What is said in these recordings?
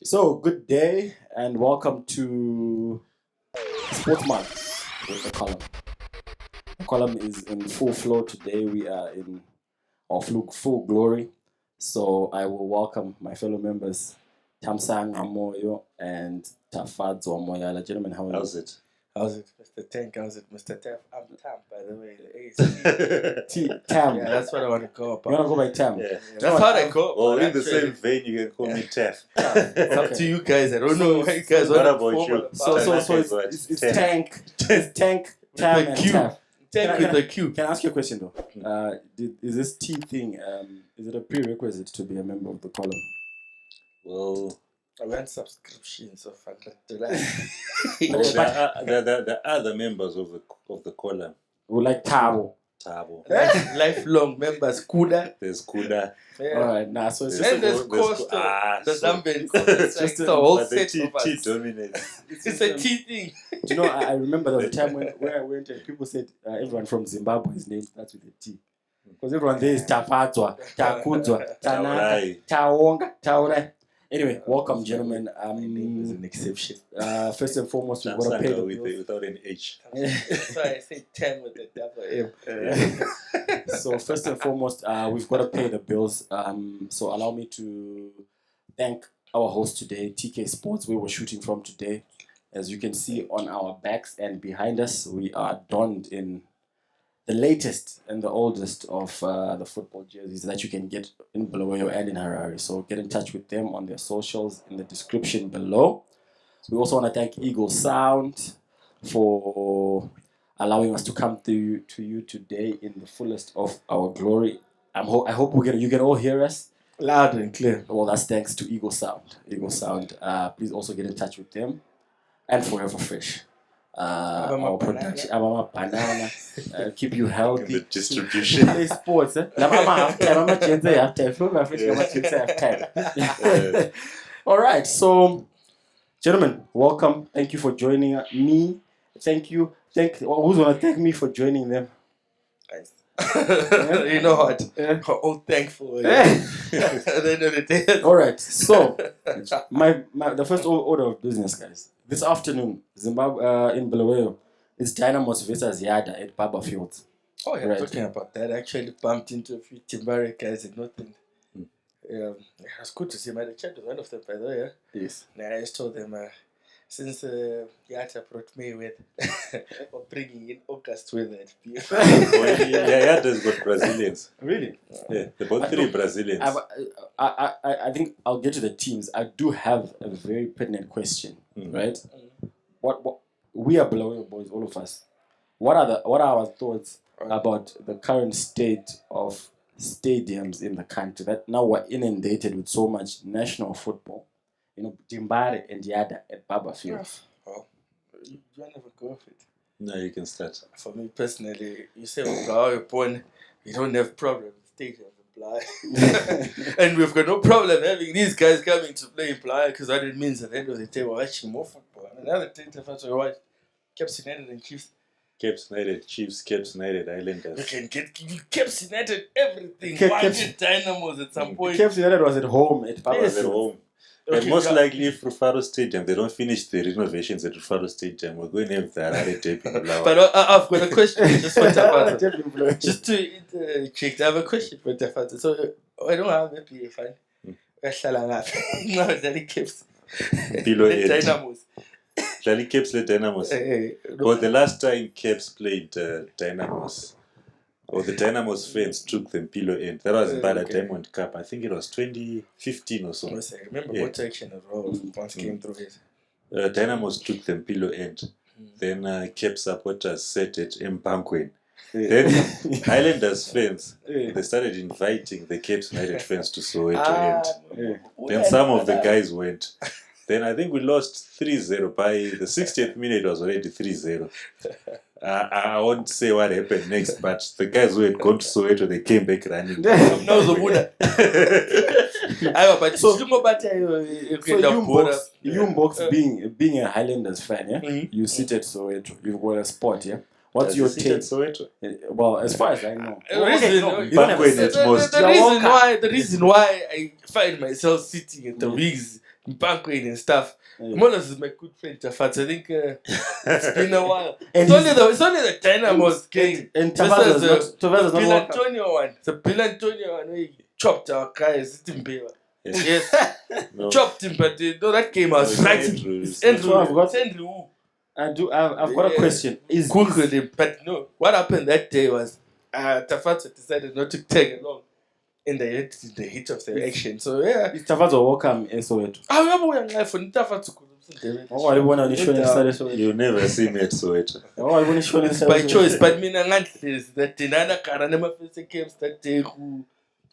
So, good day and welcome to Sports Month with the column. The column is in full flow today. We are in our full glory. So, I will welcome my fellow members, Tamsang Amoyo and Tafadzwa Moyala. Gentlemen, how are you? How's it? How's it, Mr. Tank? How's it, Mr. Taff? I'm Tam, by the way. The Tam. Yeah, that's what I want to go You about. want to go by Tam? Yeah. That's how they go. Well, but in the actually, same vein, you can call me Taff. It's up to you guys. I don't know why you guys What want to about form you? a- So it's Tank. It's Tank, Tam, the and Q. Taf. Tank with the Q. Can I ask you a question though? Is this T thing, is it a prerequisite to be a member of the column? Well, I want subscriptions of $100. there are other members of the column. We like Tabo. Tabo. Lifelong members, Kuda. There's Kuda. Yeah. Alright, nah, so it's just And there's Costa. The Zambian. It's just a whole But the set of T us. dominates. It's a T thing. Do you know, I remember there was a time where I went and people said everyone from Zimbabwe's name starts with a T. Because everyone there is Tapatzwa, Takudzwa, Tanaka, Taurai. Taonga, Taurai. Anyway, welcome, gentlemen. My name is an exception. First and foremost, we've got to pay the With bills. without an H. So I say 10 with the double M. So first and foremost, we've got to pay the bills. So allow me to thank our host today, TK Sports, where we're shooting from today. As you can see on our backs and behind us, we are donned in the latest and the oldest of the football jerseys that you can get in Bulawayo and in Harare. So get in touch with them on their socials in the description below. We also want to thank Eagle Sound for allowing us to come to you today in the fullest of our glory. I hope you can all hear us. Loud and clear. Well, that's thanks to Eagle Sound. Eagle Sound. Please also get in touch with them and Forever Fresh. Our production, Abama Banana, keep you In healthy. the distribution. Play sports, eh? Half-time. All right, so gentlemen, welcome. Thank you for joining me. Thank you. Who's gonna thank me for joining them? Guys. You know what? Yeah. We're all thankful. Yeah. At the end of the day. All right, so the first order of business, guys. This afternoon, Zimbabwe in Bulawayo, it's Dynamos versus Yada at Baba Field. Oh, yeah, Right. talking about that. I actually bumped into a few Timbari guys and nothing. Yeah, it was good to see him. I had a chat with one of them, by the way. Yeah? Yes. And I just told them, since Yata brought me with, or bringing in August with it. Yada's got Brazilians. Really? Yeah, they're both three Brazilians. I think I'll get to the teams. I do have a very pertinent question, right? What we are Bulawayo boys, all of us. What are our thoughts about the current state of stadiums in the country that now we're inundated with so much national football? You know, Timbare and Yada at Baba Field. Well, you never go with it. No, you can start. For me personally, you say, well, you're born, you don't have problem with stadiums in Playa. And we've got no problem having these guys coming to play in Playa because what it means at the end of the day, we're watching more football. I mean, another thing to watch Caps United and Chiefs. Caps United, Chiefs, Caps United, You Islanders. can get Caps United everything. Caps- Wanted Dynamos at some point. Caps United was at home at Baba Yes. At Field. home. Okay, And most yeah. likely, if Rufaro Stadium, they don't finish the renovations at Rufaro Stadium, we're going to have the Harare tape in Bulawayo. But I've got a question just for Tafata. Definitely. Just to interject, I have a question for Tafata. So, I don't have a PA fan. Wehlala ngaphi? No, that Caps. Below The it. Dynamos. Lali Caps le Dynamos. But the last time Caps played Dynamos, or the Dynamos fans took them pillow end. That was by the Okay. Diamond Cup. I think it was 2015 or so. I remember Yeah. what action as well once came through it. Dynamos took them pillow end. Then Caps supporters set at Mpankweni. Then Highlanders fans, they started inviting the Caps United fans to Soweto end. Then some of the guys went. Then I think we lost 3-0. By the 60th minute, it was already 3-0. I won't say what happened next, but the guys who had gone to Soweto, they came back running. No, the winner. But So- so Box being a Highlanders fan, yeah? Mhm. You sit at Soweto, you've got a spot, yeah? What's Does your he sit at take? Soweto? Well, as far as I know. The reason- you don't have a Mpankweni sit. at most. The reason why I find myself sitting at the Wigs Banquet and stuff. Yeah. Molas is my good friend Tafat. I think it's been a while. And It's only the Dynamos game. And This Tavares is not the welcome. Bill one. The Bill Antonio one where he chopped our guys. Yes. No. Chopped him, but no, that game I was No, right. it's Andrew. It's Andrew. So I've got- It's Andrew. I've got a question. Is Cool with him, but no. What happened that day was Tafat decided not to tag along in the heat of the action. So yeah. is Tavares welcome in Soweto? I remember when I for Tafat. Oh, I want to show you Soweto. You never see me at Soweto. Oh, I want to show you It's by choice, but me is that Dinana Karanema first games that day who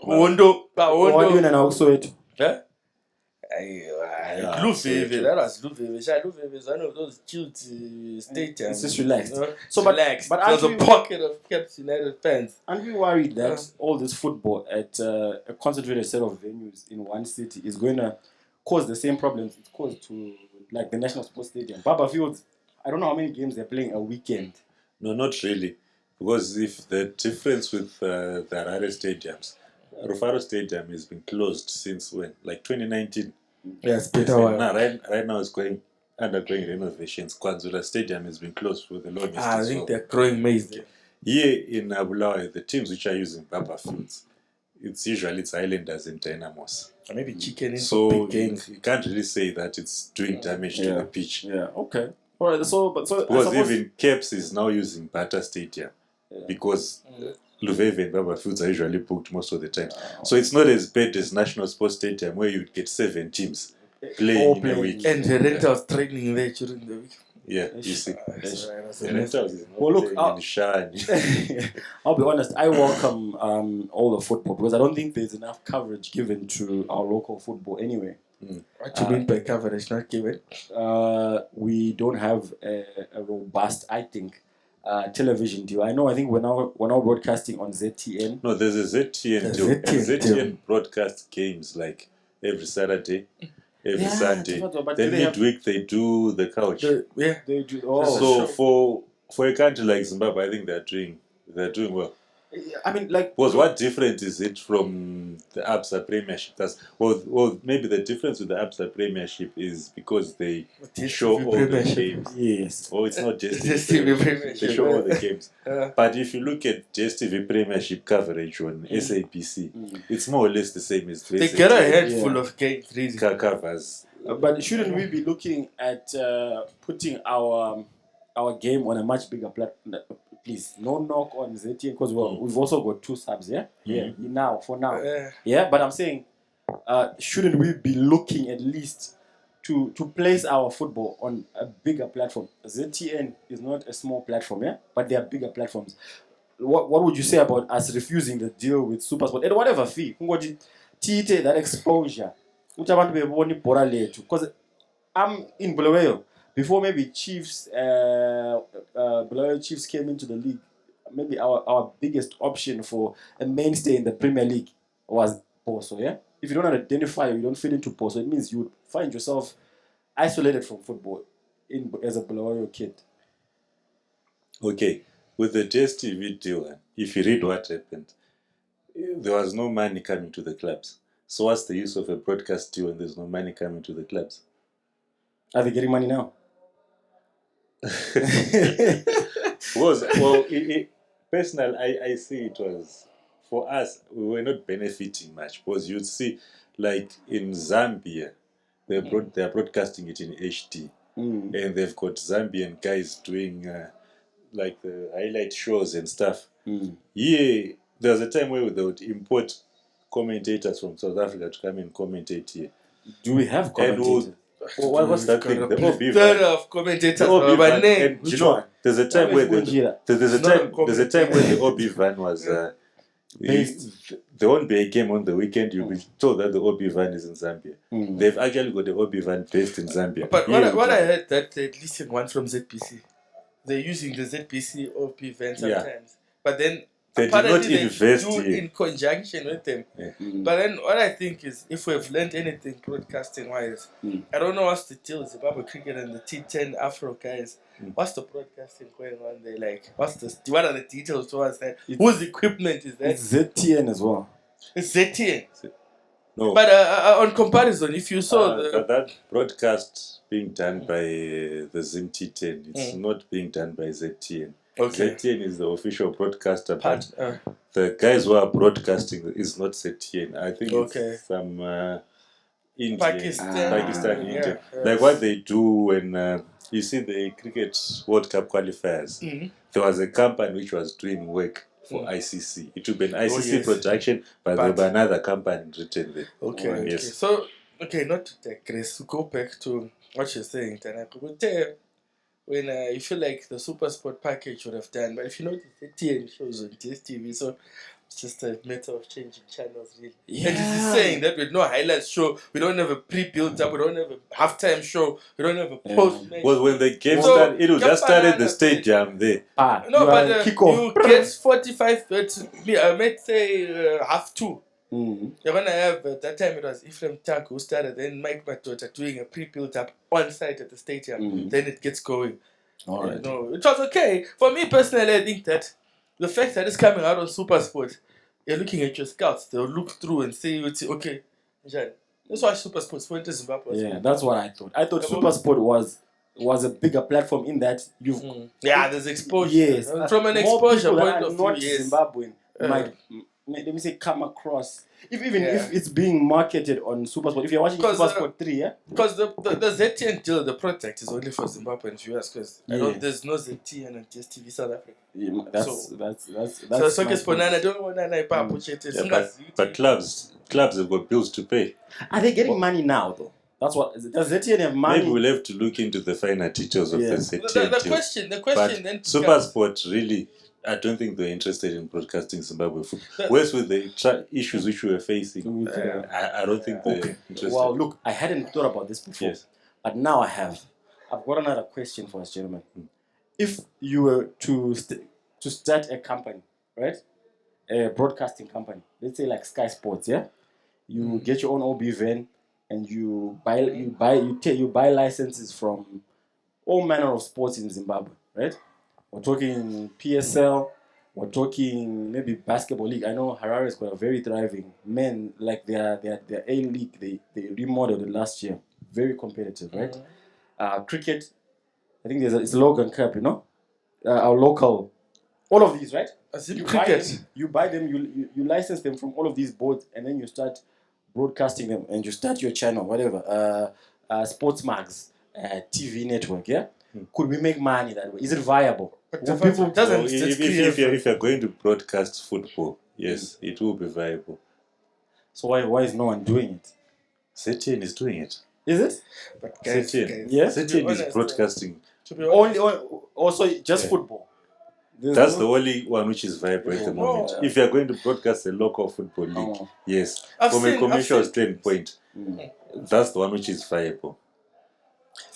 Wondo, What do you know Soweto? Huh? Yeah, Lufeve, that was Lufeve. Lufeve is one of those cute stadiums. It's just relaxed. You know? So, It's but- relaxed. but There's a aren't you- pocket of Caps United fans. Aren't we worried that all this football at a concentrated set of venues in one city is going to cause the same problems it caused to like the National Sports Stadium? Baba Fields, I don't know how many games they're playing a weekend. No, not really. Because if the difference with the Harare stadiums, Rufaro Stadium has been closed since when? Like 2019. Yes, Right now it's undergoing renovations. Kwanzula Stadium has been closed for the longest. I think they're growing maize. Here in Abulawa, the teams which are using Baba Fields, it's Highlanders and Dynamos. Maybe chicken in So big games. you can't really say that it's doing damage to Yeah. the pitch. Yeah, okay. All right, so I Because suppose- even Caps is now using Bata Stadium because Luveve and Baba Fields are usually booked most of the time. So it's not as bad as National Sports Stadium where you'd get 7 teams playing in a week. And the rentals training there during the week. Yeah, you see. That's right, that's The a mess. rentals is not Well, look, playing in Shani. I'll be honest, I welcome all the football because I don't think there's enough coverage given to our local football anyway. What you mean by coverage not given? We don't have a robust, I think, television deal. I think we're now broadcasting on ZTN. No, there's a ZTN The deal. And ZTN ZTN broadcast games like every Saturday, every Sunday. But Then do they have- midweek they do the couch. Yeah. They do. So for a country like Zimbabwe, I think they're doing well. I mean, like, Because what different is it from the ABSA Premiership? Well, maybe the difference with the ABSA Premiership is because they show all the games. yes. Oh, it's not just Just TV TV Premiership. They show all the games. Uh, But if you look at just TV Premiership coverage on SABC, it's more or less the same as they get a ZTN handful of games, really. covers. But shouldn't we be looking at putting our game on a much bigger platform? Please, no knock on ZTN because we've also got 2 subs, yeah? Yeah. For now. Yeah, but I'm saying, shouldn't we be looking at least to place our football on a bigger platform? ZTN is not a small platform, yeah? But they are bigger platforms. What would you say about us refusing the deal with SuperSport at whatever fee? Tite that exposure. Because I'm in Bulawayo. Before maybe Chiefs, Bulawayo Chiefs came into the league, maybe our biggest option for a mainstay in the Premier League was Poso, yeah? If you don't identify, you don't fit into Poso, it means you would find yourself isolated from football as a Bulawayo kid. Okay, with the DSTV deal, if you read what happened, there was no money coming to the clubs. So what's the use of a broadcast deal when there's no money coming to the clubs? Are they getting money now? Personally, I see it was, for us, we were not benefiting much because you'd see, like in Zambia, they're broadcasting it in HD. And they've got Zambian guys doing like the highlight shows and stuff. Yeah, there was a time where they would import commentators from South Africa to come and commentate here. Do we have commentators? What was that thing? The OB Third van. of commentators The OB by van. name. And you know, there's a time where there's a time where the OB van was there won't be a game on the weekend. You'll be told that the OB van is in Zambia. They've actually got the OB van based in Zambia. But what I heard that at least one from ZPC, they're using the ZPC OP van sometimes. But then they did not apparently invest they do here. in conjunction with them. But then what I think is, if we've learned anything broadcasting wise, I don't know what's the deal with Zimbabwe cricket and the T10 Afro guys. What's the broadcasting going on there? Like, what are the details towards that? Whose equipment is that? It's ZTN as well. It's ZTN. No. But on comparison, if you saw but that broadcast being done by the Zim T10, it's not being done by ZTN. Okay. ZTN is the official broadcaster, but part, the guys who are broadcasting is not ZTN. I think Okay. it's some Indian, Pakistan, India. yeah. Like what they do when you see the Cricket World Cup qualifiers. There was a company which was doing work for ICC. It would be an ICC yes. production, but there will be another company written there. Okay. Right. Okay. Yes. So, not to digress, to go back to what you're saying, Tanaka. When you feel like the Super Sport package would have done, but if you notice, the TN shows on DSTV, so it's just a matter of changing channels, really. Yeah. And this is saying that with no highlights show, we don't have a pre-built up, we don't have a halftime show, we don't have a post-match. Well, when the game So, started, it will just start at the stadium there. No, but you get 45, let's say half two. You're going to have, that time it was Ephraim Tak who started, then Mike Matota doing a pre-built up on site at the stadium. Then it gets going. All right. It was okay. For me personally, I think that the fact that it's coming out on Super Sport, you're looking at your scouts, they'll look through and say, okay, let's watch Super Sports for Zimbabwe. Yeah, that's what I thought. I thought Super Sport was a bigger platform in that you've... Yeah, there's exposure. Yes. From an more exposure people point that of are view, not yes. Zimbabwean might, let me say, come across. If it's being marketed on Super Sport, if you're watching Super Sport 3, yeah? Because the ZTN deal, the product is only for Zimbabwean viewers, because there's no ZTN on DSTV South Africa. Yeah, that's so okay, I don't want to but clubs have got bills to pay. Are they getting money now, though? That's what does ZTN have money? Maybe we'll have to look into the finer details of the ZTN the question then Super Sport really, I don't think they're interested in broadcasting Zimbabwe football. Whereas with the issues which we were facing, I don't think they're interested. Well, look, I hadn't thought about this before, but now I have. I've got another question for us, gentlemen. If you were to start a company, right, a broadcasting company, let's say like Sky Sports, yeah, you get your own OB van and you buy licenses from all manner of sports in Zimbabwe, right? We're talking PSL, we're talking maybe basketball league. I know Harare's got a very thriving men, like their A league. They remodeled it last year, very competitive, right? Cricket, I think it's Logan Cup, our local, all of these, right? You buy them, you license them from all of these boards, and then you start broadcasting them, and you start your channel, whatever, sports mags, TV network, yeah. Could we make money that way? Is it viable? If you're going to broadcast football, yes, it will be viable. So why is no one doing it? ZTN is doing it. Is it? But guys, ZTN is broadcasting. Only also just football. That's the only one which is viable at the moment. If you're going to broadcast a local football league, yes, from a commercial standpoint, that's the one which is viable.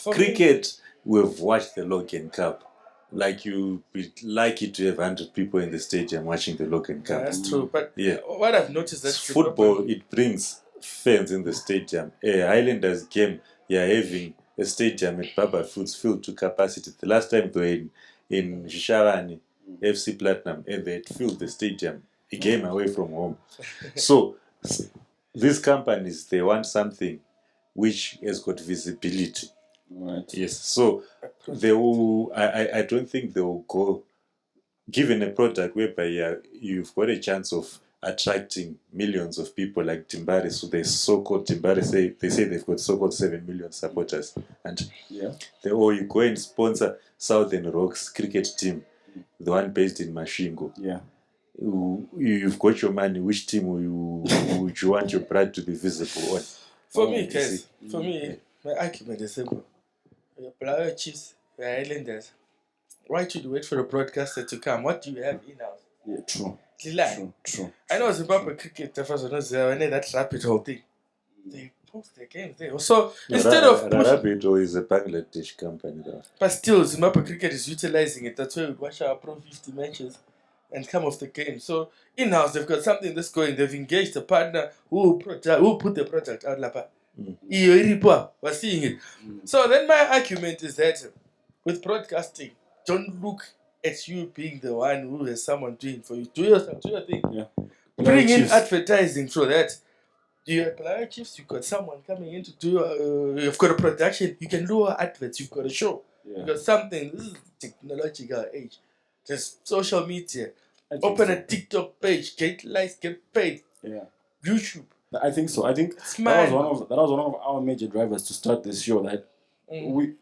Cricket, we've watched the Logan Cup. Like you'd be lucky to have 100 people in the stadium watching the Logan Cup. That's true. But what I've noticed is that football, it brings fans in the stadium. A Highlanders game, you're having a stadium at Baba Foods filled to capacity. The last time they were in Shisharani, FC Platinum, and they filled the stadium, a game away from home. So these companies, they want something which has got visibility. Right. Yes. So they will. I don't think they will go. Given a product whereby you've got a chance of attracting millions of people like Timbare. So the so-called Timbare they say they've got so-called 7 million supporters, and you go and sponsor Southern Rocks cricket team, the one based in Mashingo. Yeah. You've got your money. Which team would you want your brand to be visible on? For me, guys, my argument is simple. Your Chiefs, your Islanders. Why should you wait for a broadcaster to come? What do you have in-house? Yeah, true. I know Zimbabwe cricket, the first one, that rapid whole thing. They post their games there. So instead of Rapido is a Bangladesh company, though. But still, Zimbabwe cricket is utilizing it. That's why we watch our Pro 50 matches and come off the game. So in-house, they've got something that's going. They've engaged a partner who put the product out. We're seeing it. So then my argument is that with broadcasting, don't look at you being the one who has someone doing for you. Do your thing. Yeah. Bring in advertising so that You apply chiefs, you've got someone coming in to do, you've got a production, you can lure adverts, you've got a show. Yeah. You've got something. This is technological age. There's social media. I think Open so. a TikTok page, get likes, get paid. Yeah. YouTube. I think so. I think It's that mad. was one of our major drivers to start this show. That Mm. we,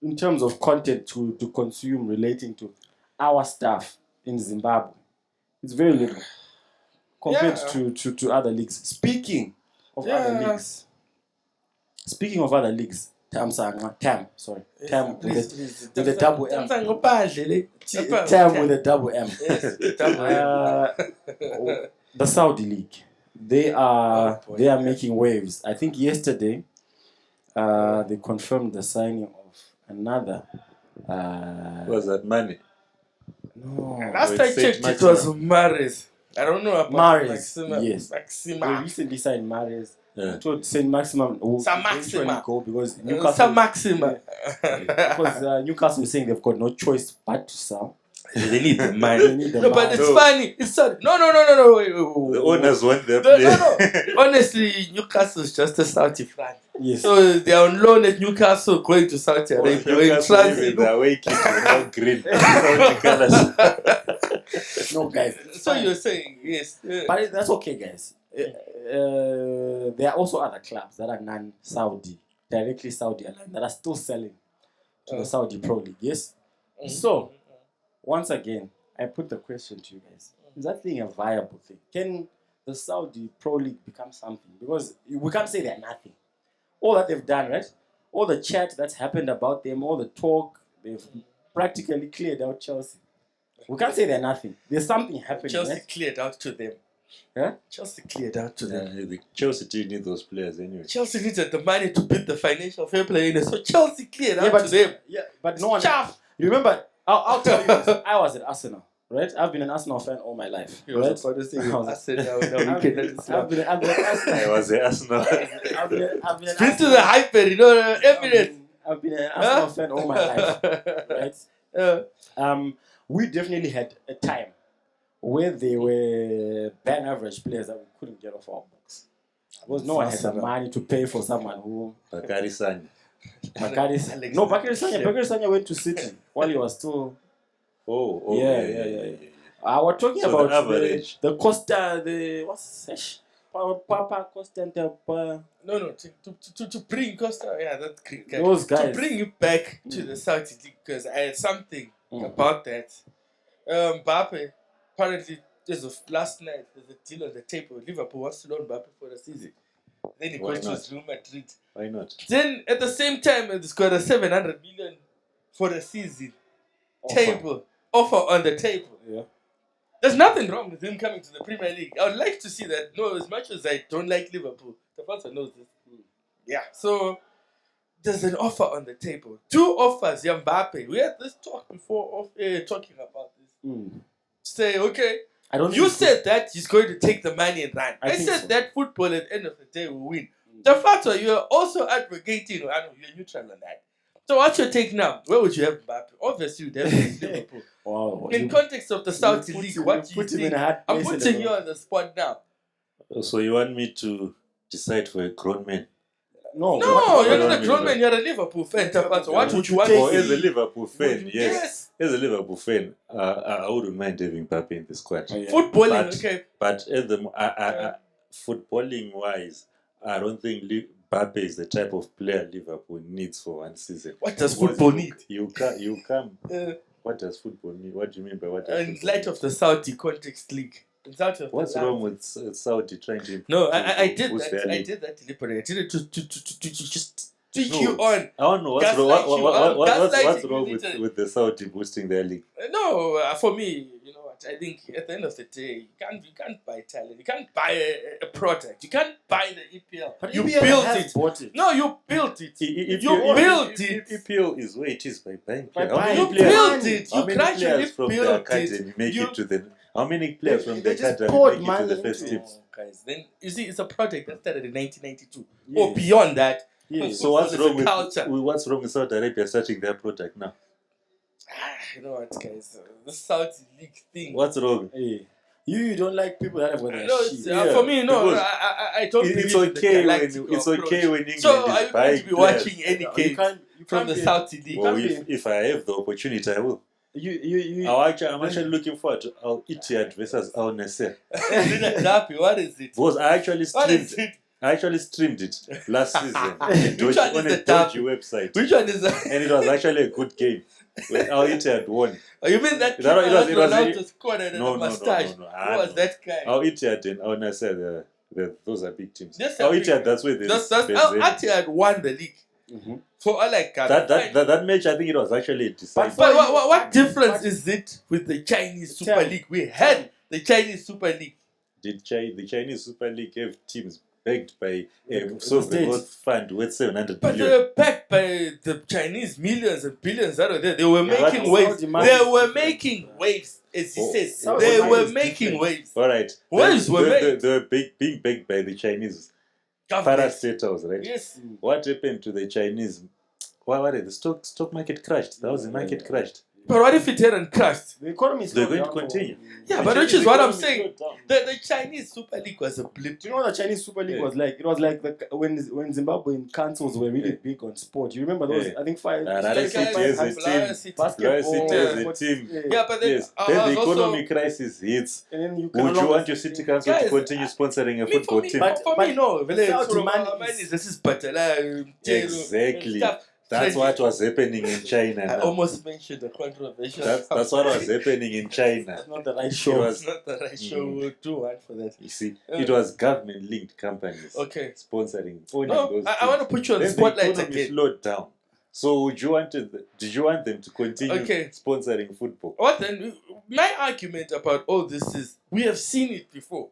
in terms of content to consume relating to our stuff in Zimbabwe, it's very little compared Yeah. to other leagues. Speaking of other leagues, Tam Please. with a double M. Tam with a double M. Yes, double M. The Saudi League. They are Oh, boy. they are making waves. I think yesterday they confirmed the signing of another. Was that money? No. Last Well, I Saint checked, it Maxima. was Maris. I don't know about Maris, Maxima. yes. They Maxima. recently signed Mares. Yeah. I told Saint Maximum will Sam eventually Maxima. go because Some Newcastle. Maxima. Because Newcastle is saying they've got no choice but to sell. They need the They money. need the No, but money. it's No. funny. It's sad. No. Wait. The owners want their No. player. Honestly, Newcastle is just a Saudi fan. Yes. So they are on loan at Newcastle, going to Saudi Arabia. In Newcastle transit. even the away kit is now green. Saudi colours. No, guys. So you're saying yes? But that's okay, guys. There are also other clubs that are non-Saudi, directly Saudi aligned, that are still selling to the Saudi Pro League. Yes. So once again, I put the question to you guys: is that thing a viable thing? Can the Saudi Pro League become something? Because we can't say they're nothing. All that they've done, right? All the chat that's happened about them, all the talk, they've practically cleared out Chelsea. We can't say they're nothing. There's something happening. Chelsea right? cleared out to them. Huh? Chelsea cleared out to them. The Chelsea did need those players anyway. Chelsea needed the money to build the financial fair play in it, so Chelsea cleared out but to them. Yeah, but no one. Chaff. Remember, I'll tell you this. I was at Arsenal, right? I've been an Arsenal fan all my life. You Right? was about to say, I was- I said, no, we I've cannot been stop. at Arsenal. I was the Arsenal. I've been at Been to Arsenal. the hyper, Emirates. I've been an Arsenal fan all my life, right? We definitely had a time where they were bang average players that we couldn't get off our books. Because no one had the money to pay for someone who Bakari Sanya. Bakary Sanya went to City while he was still. Oh, Yeah. We're talking So about the average. the Costa, what's this? Papa Costa, No, to bring Costa, that Greek guy. those To guys. bring you back to the Saudi League, because I had something Mm. about that. Mbappe, apparently, last night, there's a deal on the table. Liverpool wants to loan Mbappe for the season. Then he Why goes to not? Real Madrid. Why not? Then, at the same time, it's got a 700 million for the season offer on the table. Yeah. There's nothing wrong with him coming to the Premier League. I would like to see that. No, as much as I don't like Liverpool, the first one knows this. Yeah. So there's an offer on the table. 2 offers, Mbappe. We had this talk before of talking about this. Mm. Say, okay, I don't. you think- said that he's going to take the money and run. I I think said so. that football at the end of the day will win. The fact that you're also advocating, I know you're neutral on that. So what's your take now? Where would you have Mbappe? Obviously, you'd have Liverpool. Wow. In context of the Saudi you put League, him- what you do you put him in think? a hard I'm place in putting the you on the spot now. So you want me to decide for a grown man? No, No, what you're do not you a grown mean? man. You're a Liverpool fan. Tafato. What would you want Take Oh, to as a see? Liverpool fan, Would you- yes. As a Liverpool fan, I wouldn't mind having Mbappe in the squad. Oh, yeah. Footballing, But- okay. But at the footballing wise, I don't think Mbappe is the type of player Liverpool needs for one season. What does Because football need? You come. Uh, What does football mean? What do you mean by what? Does in football light mean? of the Saudi context league. In light of What's the wrong with Saudi trying to? No, to I did boost that. their I league? did that deliberately. I did it to just tweak No. you on. I don't know what's Gaslight wrong. you, What's gaslighting wrong you with, little. with the Saudi boosting their league? No, for me, you know what? I think at the end of the day, you can't buy talent. You can't buy a product. You can't buy the EPL. But You EPL built has it. bought it. No, you built it. If You built it. EPL is where it is by buying By players. How buying many You players. players? built it. How You many gradually players from the built academy it. make You- it to the? How many players from the They just academy poured make it to money the first into it. teams? Guys, then you see, it's a project that started in 1992 Yes. or beyond that. Yes. So what's It's a wrong culture. what's wrong with Saudi Arabia starting their product now? You know what, guys? The Saudi League thing. What's wrong? Hey. You don't like people that have got their No, shit. it's, Yeah, for me, no. because I don't It's believe in the okay when galactic it's approach. okay when England So, are is you going buying to be players. watching any You games can't from the Saudi League? Well, can't if I have the opportunity, I will. You I'm actually looking forward to Al Ittihad versus Al Nassr What is it? because I actually What is streamed. it? I actually streamed it last season on Which one is on a the dodgy derby? website, Which one is that? and it was actually a good game. When Al Ittihad won. Oh, you mean that It was- it was Ronaldo really- scored and No, a no, no, mustache? no, no. Who was that guy? Al Ittihad and Al Nassr, those are big teams. Just Al a big- Ittihad, that's where there's Ati had won the league. Mhm. For all I can. that match. I think it was actually decided. But what difference is it with the Chinese Super Tell- League? We had the Chinese Super League. The Chinese Super League have teams backed by The sovereign state. wealth fund worth 700 But they billion. were backed by the Chinese millions and billions that were there. They were making but waves. Saudi money They is were different. making waves, as he Oh, says. Saudi They money were is making different. waves. All right. Waves were made. They were being backed by the Chinese Government. parastatals, right? Yes. What happened to the Chinese? What the stock market crashed. That was the market crashed. But what if it hadn't crashed? The economy is They're slowing going to down continue. Yeah, The but which Chinese is what I'm economy saying. slowed down. The Chinese Super League was a blip. Do you know what the Chinese Super League Yeah. was like? It was like when Zimbabwean councils were really big on sport. You remember those? Yeah. I think five. Nah, five- that Guys, City has a Flyer team. City. basketball, City has a what- team. Yeah, but then, Yes. I Then the was also- economic crisis hits. And then you can Would no you longer- want your city council to Guys, continue sponsoring a Me, football for me, team? But- for me, no. Vele, Saudi so, money man is- this is Batala, Exactly. That's what was happening in China. I now. almost mentioned the controversial. That's what was happening in China. It's not the right It show. was- It's not the right show. We'll do one for that. You see, it was government-linked companies Okay. sponsoring, owning No, those I want to put you on the Then spotlight economy again. slowed down. So did you want them to continue Okay. sponsoring football? What then? My argument about all this is we have seen it before.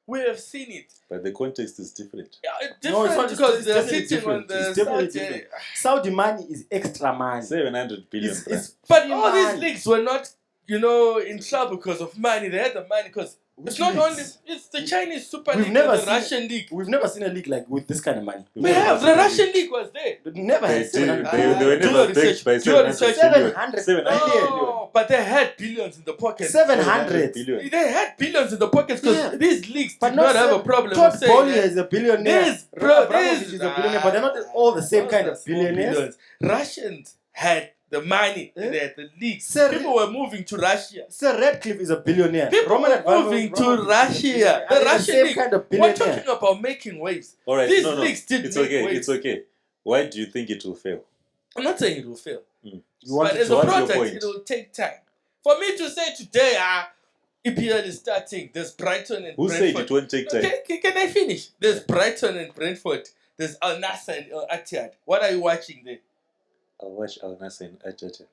We have seen it. But the context is different. Yeah, it's No, different it's not- because it's they're definitely sitting on different. the It's definitely Saudi- different. Saudi money is extra money. 700 billion. It's But free all these money. leagues were not, in trouble because of money. They had the money because it's Which not leagues? only it's the Chinese Super We've League never and the seen- Russian League. We've never seen a league like with this kind of money. We have the Russian League was there. We've never They, had did, 700 they were do never your backed research. by Do your 700 research. billion. 700 700 billion. No, but they had billions in the pockets. 700. billion. They had billions in the pockets because Yeah. these leagues But did not have a seven- problem Todd of saying Bowley that is a billionaire. This, bro, Abramovich this- is a billionaire, but they're not all the same those kind are of small billionaires. billions. Russians had the money. Eh? They had the leagues. Sir- People were moving to Russia. Sir Radcliffe is a billionaire. People Roman were Abramovich moving to is a Russia. billionaire. The And Russian same league. kind of We're billionaire. talking about making waves. All right, These no, leagues did it's make okay. waves. It's okay. Why do you think it will fail? I'm not saying it will fail. You want But it as to- a what's your product, point? it will take time. For me to say today, EPL is starting. There's Brighton and Who said Brentford. it won't take time? Can I finish? There's Brighton and Brentford. There's Al Nassr and Al Ittihad. What are you watching there? I'll watch Al Nassr and Atata.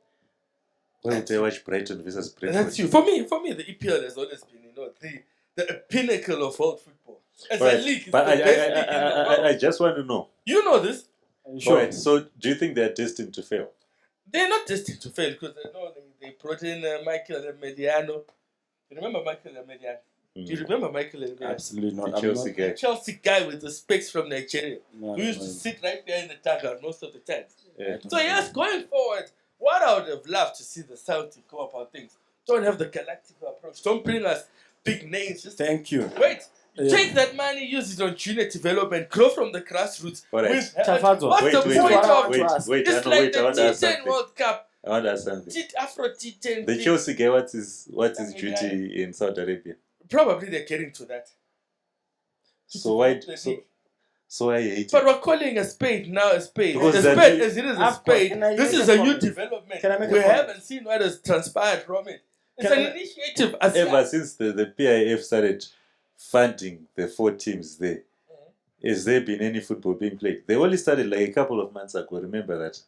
Why would I watch Brighton versus Brentford? That's you. For me, the EPL has always been, the pinnacle of world football. As All a right, league, it's but the best league in the world. I just want to know. You know this. Are you All sure? right, so do you think they're destined to fail? They're not destined to fail because they brought in Michael Emiliano. You remember Michael Emiliano? Do you remember Michael Emiliano? Absolutely not. The I'm Chelsea not- guy. The Chelsea guy with the specs from Nigeria. No, Who used no, to no. sit right there in the dugout most of the time. Yeah. So yes, going forward, what I would have loved to see the Celtic go about things. Don't have the galactic approach. Don't bring us big names. Just Thank you. wait. Yeah. Take that money, use it on junior development, grow from the grassroots. All right. Tafazo. What's Wait, the wait, point wait, of wait. wait, it's I like want to the ask T10 something. World Cup, I want to ask something. Afro T10. The thing. Chelsea guy, what is Yeah. duty in Saudi Arabia? Probably they're getting to that. So why The so, league. so I hate But it? we're calling a spade now a spade. Because A that spade is- as it is a I've got- spade. can I This make is a a new comment? development. Can I make a We comment? haven't seen what has transpired from it. It's Can an I- initiative. As Ever since the PIF started funding the 4 teams there, has there been any football being played? They only started like a couple of months ago. Remember that?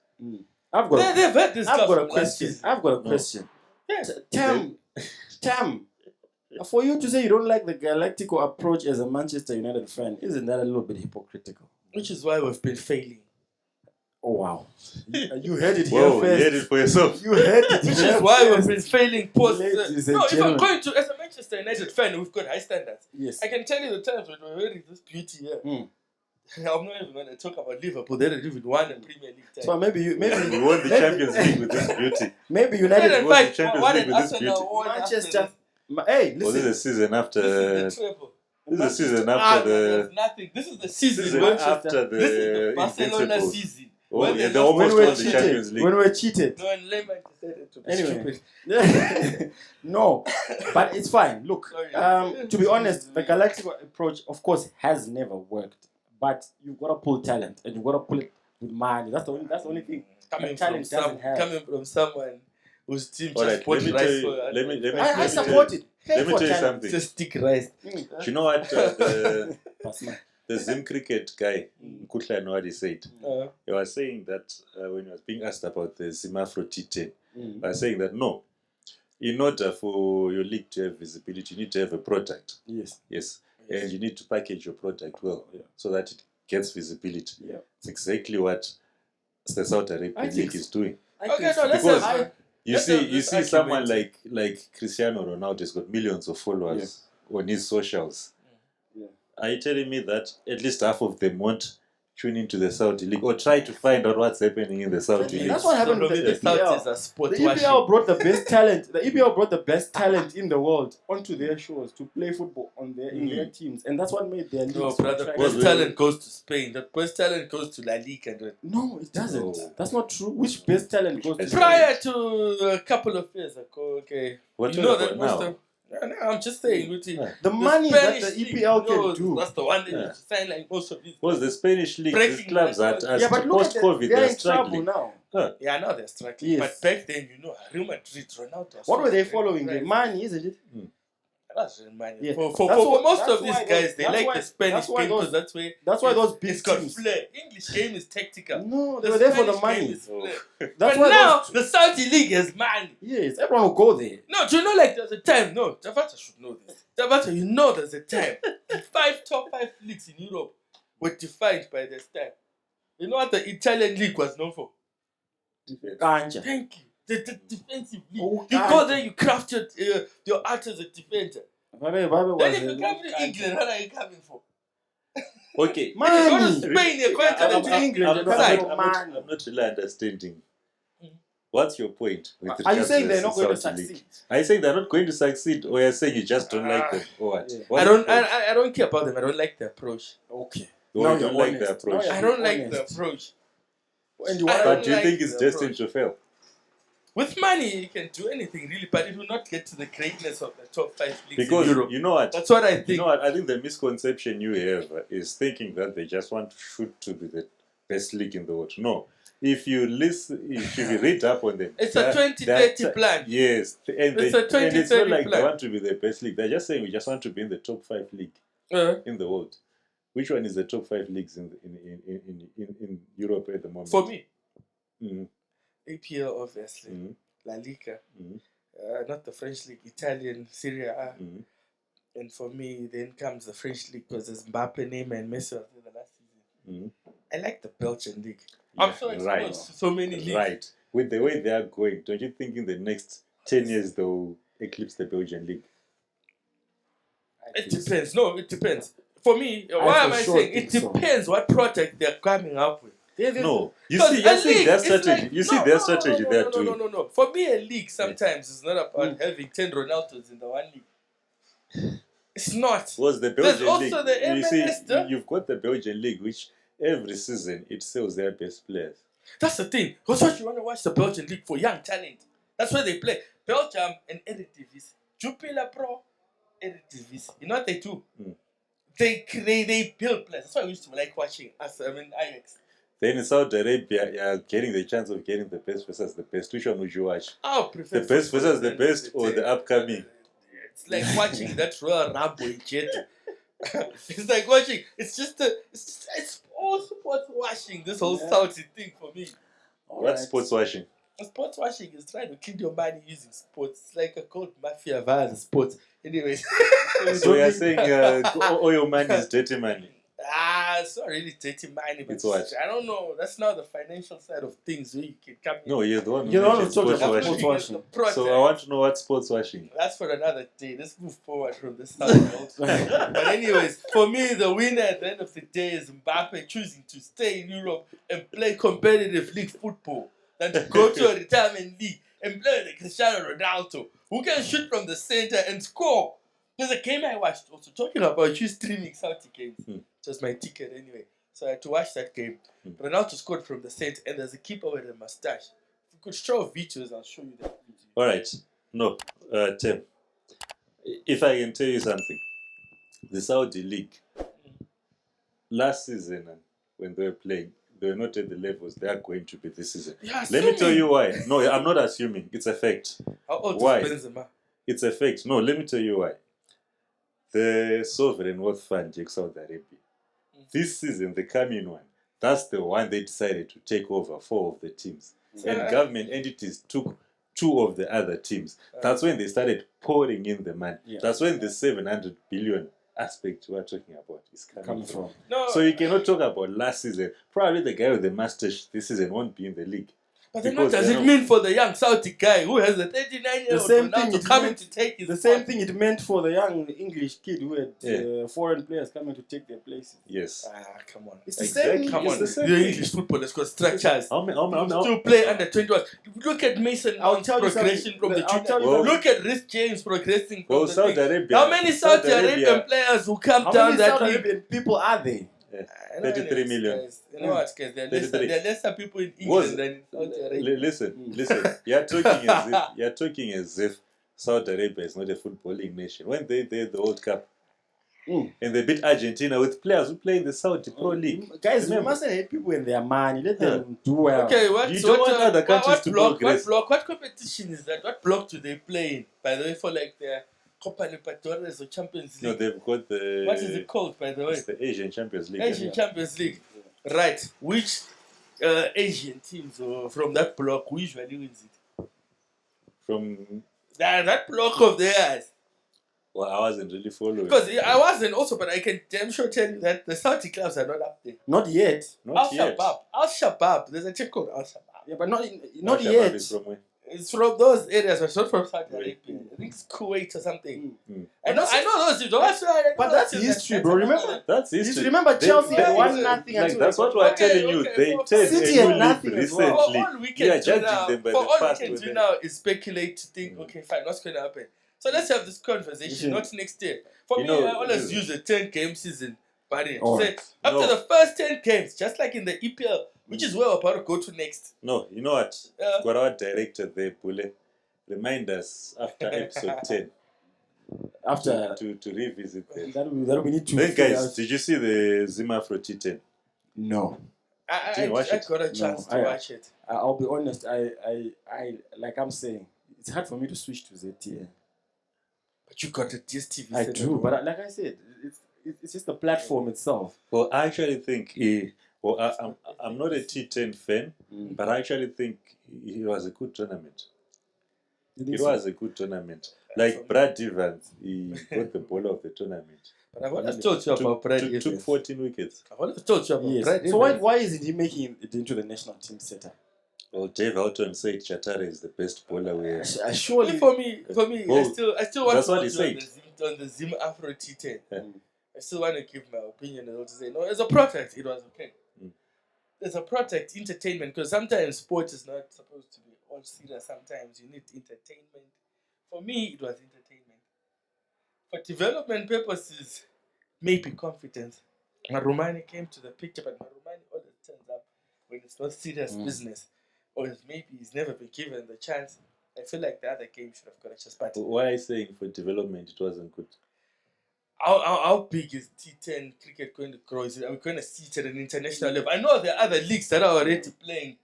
I've got. a- they've had this I've stuff got a from last question. season. I've got a question. Yes. Tam, for you to say you don't like the Galactico approach as a Manchester United fan, isn't that a little bit hypocritical? Which is why we've been failing. Oh wow, you heard it here Whoa, you first. heard it for yourself. You heard it Which here is why first. we've been failing post. Ladies and No, if I'm gentlemen. going to, as a Manchester United fan, we've got high standards. Yes. I can tell you the times when we're wearing this beauty here. I'm not even going to talk about Liverpool. They didn't even won a Premier League title. So maybe We won the Champions League with this beauty. maybe They United didn't won the fight. Champions What League did with this Arsenal beauty. won after Manchester this? Hey, Or this is listen. the season after. This is the treble. This is the season Ah, after no, the. there's nothing. This is the season. Season Manchester. after the. This is the Barcelona Invincibles. season. Oh, When yeah, they they lost almost When we're won the Champions cheated. League. When we're cheated. No, and Lehman decided to be Anyway. stupid. No, but it's fine. Look, Sorry. to be honest, the galactic approach, of course, has never worked. But you've got to pull talent, and you've got to pull it with money. That's the only thing. Coming talent doesn't have. coming from someone whose team All just right, bought let me rice tell you- for. let me I tell you- support it. Pay let me for tell you talent. something. Just stick rice. Mm. Do you know what That's my- the Zim cricket guy, Kutlai Nwadi, said? Uh, He was saying that when he was being asked about the Zimafro T10, Mm. he was saying that no, in order for your league to have visibility, you need to have a product. Yes. Yes. And you need to package your product well Yeah. so that it gets visibility. Yeah. It's exactly what the Saudi Arabian I think League so. is doing. okay, no, let's Because have. You Let's see, have you this see someone argument. like Cristiano Ronaldo has got millions of followers on his socials. Yeah. Are you telling me that at least half of them won't tune into the Saudi League or try to find out what's happening in the Saudi Yeah, League? that's what happened with the EPL. Saudis are The sport EPL brought the best talent. The EPL brought the best talent in the world onto their shows to play football in their teams, and that's what made their league. No, so brother. attractive. Best talent goes to Spain. The best talent goes to La Liga. And No, it doesn't. No. That's not true. Which best talent goes to It's prior to a couple of years ago, okay. What You you know about that most now? of. No, I'm just saying, Guti. Yeah. the money that the Spanish EPL league, can no, do? That's the one that Yeah. you sign like most of these. Because the Spanish league, Breaking these clubs records. are Yeah, but look at post-COVID, they're they're in trouble struggling. now. Yeah, now they're struggling. Yes. But back then, Real Madrid, Ronaldo. was What so were they great, following? The right? money, isn't it? That's real money. Yeah. For That's most that's of these why guys, those- they that's like why- the Spanish that's why game those- because that's where That's why those big it's got teams. flair. English game is tactical. No, they The were there for the Spanish game money. is flair. That's But why now those. the Saudi League has money. Yes, everyone will go there. No, do you know like there's a time? No, Javata should know this. Javata, you know there's a time. The top five leagues in Europe were defined by this time. You know what the Italian league was known for? Ganja. Thank you. The defensive league. Oh, you gotcha. go there, you craft your art as a defender. Babe Then was if you come to England, what are you coming for? Okay. If you go to money. Spain, you're going to I'm- the I'm- England. I'm- the I'm- side. I'm not really understanding. What's your point? With Are you regards saying to they're the not going to Saudi League? succeed? Are you saying they're not going to succeed, or you're saying you just don't like them, or what? Yeah. What's I your don't. point? I don't care about them. I don't like the approach. Okay. Or Now you don't you're like the honest. approach. Now I you're don't like the honest. approach. And you I want don't But do you like think it's the destined approach. to fail? With money, you can do anything really, but it will not get to the greatness of the top five leagues Because in Europe. you know what? That's what I You think. know what? I think the misconception you have is thinking that they just want to shoot to be the best league in the world. No. If you listen, if you read up on them, It's a they're- 2030 they're- plan. Yes, and It's they, a and it's not 2030 like they plan. want to be the best league. They're just saying we just want to be in the top 5 league in the world. Which one is the top 5 leagues in Europe at the moment? For me, Mhm, APL obviously, mhm, La Liga, mhm, not the French league, Italian, Serie A, mhm. and for me then comes the French league because there's Mbappe, Neymar, and Messi was there the last season. Mhm. I like the Belgian league. I'm Yeah, so exposed right. to so many leagues. Right. With the way they are going, don't you think in the next 10 years they'll eclipse the Belgian league? It depends. No, it depends. For me, I why for am I sure saying it think so. depends what product they're coming up with? No. You Because see, you're a seeing league their is strategy. like- you see no, their no, strategy no, they're no, doing. no, no, no. For me, a league sometimes is not about having 10 Ronaldos in the one league. It's not. Was the There's Belgian also league? the You MLS, see, though. you've got the Belgian league, which every season it sells their best players. That's the thing. That's what you want to watch the Belgian league for young talent. That's where they play. Belgium and Eredivisie. Jupiler Pro, Eredivisie. You know what they do? Mm. They build players. That's why I used to like watching Ajax. Then in Saudi Arabia, you're getting the chance of getting the best versus the best. Which one would you watch? I prefer The best football versus the than best or the upcoming? It's like watching that Royal Rumble in Jeddah. It's like watching. It's all sports watching. This whole Saudi thing for me. What's sports watching? Sports watching is trying to kill your money using sports. It's like a cold mafia via the sports. Anyways. So you're saying all your money is dirty money? It's not really dirty money, but It's what? I don't know. That's now the financial side of things where you can come in. No, you're the one who You're the one mentioned who talked sports about I'm watching. sports looking at washing. the product. So I want to know what sports watching. That's for another day. Let's move forward from this subject. But anyways, for me, the winner at the end of the day is Mbappe choosing to stay in Europe and play competitive league football than to go to a retirement league and play like Cristiano Ronaldo, who can shoot from the center and score. There's a game I watched also talking about you streaming Saudi games. It was my ticket anyway. So I had to watch that game. Ronaldo scored from the center and there's a keeper with a mustache. If you could show videos, I'll show you that video. Alright. No, Tim. If I can tell you something, the Saudi League last season when they were playing, they were not at the levels they are going to be this season. Let me tell you why. No, I'm not assuming. It's a fact. How old Why? is Benzema? It's a fact. No, let me tell you why. The Sovereign Wealth Fund, Saudi Arabia, this season, the coming one, that's the one they decided to take over 4 of the teams. And government entities took 2 of the other teams. That's when they started pouring in the money. That's when the 700 billion aspect we're talking about is coming from. No, So you cannot talk about last season. Probably the guy with the mustache this season won't be in the league. but then what does it mean for the young Saudi guy who has a 39-year-old Ronaldo coming to take his The same thing it meant for the young English kid who had foreign players coming to take their places. Yes. Come on. It's the same. Come It's on. the same The thing. English football has got structures. How many? Still play under 21. Look at Mason I'll Mount's tell you progression something. from the I'll tell you junior. something. Look at Rhys James progressing from Well, the Saudi thing. Arabia. How many Saudi Arabian players who come How down many that Saudi league? Arabian people are there? 33 million. Guys, you know what, guys? There are 33. lesser people in Was- England than in Saudi Arabia. Listen. You're talking as if Saudi Arabia is not a footballing nation. When they did the World Cup and they beat Argentina with players who play in the Saudi Pro League. Guys, Remember? you mustn't hate people in their money. Let them do well. Okay, You don't want other countries to progress. What competition is that? What block do they play in? By the way, for like their Copa Libertadores or Champions No, League. they've got the. What is it called, by the way? It's the Asian Champions League. Asian Champions League. Right. Which Asian teams from that block who usually wins it? From. That block of theirs. Well, I wasn't really following. Because I wasn't also, but I can damn sure tell you that the Saudi clubs are not up there. Not yet. Not yet. Al Shabaab. There's a team called Al Shabaab. Yeah, but not Al-Shabaab yet. is from where? It's from those areas, but it's not from Saudi Right. Arabia. I think it's Kuwait or something. Mm. I know those teams. That's right. I know But those that's teams. history, bro. Remember? That's You history. remember Chelsea They- had yeah, 1-0 like, until That's they what got- we're Okay, telling you. okay, They for turned City a had new nothing leaf as well. recently. All we We can are do judging now, them by for the all past. we can when do they- now is speculate to think, okay, fine, what's going to happen? So let's have this conversation, not next year. For You me, know, I always listen. use a 10-game season barrier. All Say, right. after No. the first 10 games, just like in the EPL, which is where we're about to go to next. No, you know what? Yeah. Got our director there, Bule. Remind us after episode 10 After to revisit them. that we need to. Then, figure guys, out- did you see the Zima Afro T10? No. I watch it? got a chance to I- watch it. I'll be honest. I like I'm saying, it's hard for me to switch to ZTN. But you got a DSTV. I set do, up. but like I said, it's just the platform itself. Well, I actually think I'm not a T10 fan, but I actually think it was a good tournament. It was a good tournament. Like Brad Evans, he got the ball of the tournament. But I've always told you about Brad Took Evans. 14 wickets. I've always told you about Yes. Brad So Evans. why isn't he making it into the national team setup? Well, Dave Houghton said Chatara is the best bowler we have. Surely. For me, Well, I still want that's to what he watch said. on the Zim Afro T10. Yeah. I still want to give my opinion and to say, no, as a product, it was okay. As a product, entertainment, because sometimes sport is not supposed to be all serious. Sometimes you need entertainment. For me, it was entertainment. For development purposes, maybe confidence. Marumani came to the picture, but Marumani always turns up when it's not serious business. Or maybe he's never been given the chance. I feel like the other game should have got a chance. But Why are you saying for development it wasn't good? how big is T10 cricket going to grow? Are we going to see it at an international level? I know there are other leagues that are already playing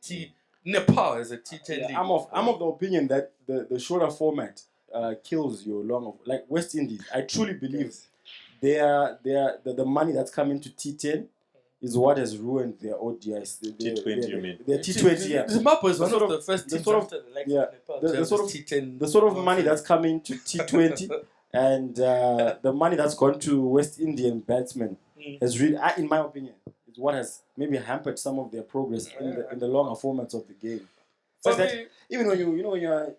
Nepal as a T10 league. I'm of the opinion that the shorter format kills your long, like West Indies. I truly believe the money that's coming to T10 is what has ruined their ODIs. T20, you mean? Their T20, yeah. Zimbabwe is one sort of of- the first the teams sort of- after the likes yeah, of Nepal the to have sort this of- T10. The sort of money that's coming to T20 and the money that's gone to West Indian batsmen has really, in my opinion, is what has maybe hampered some of their progress in the longer formats of the game. For Such that me- even when you're,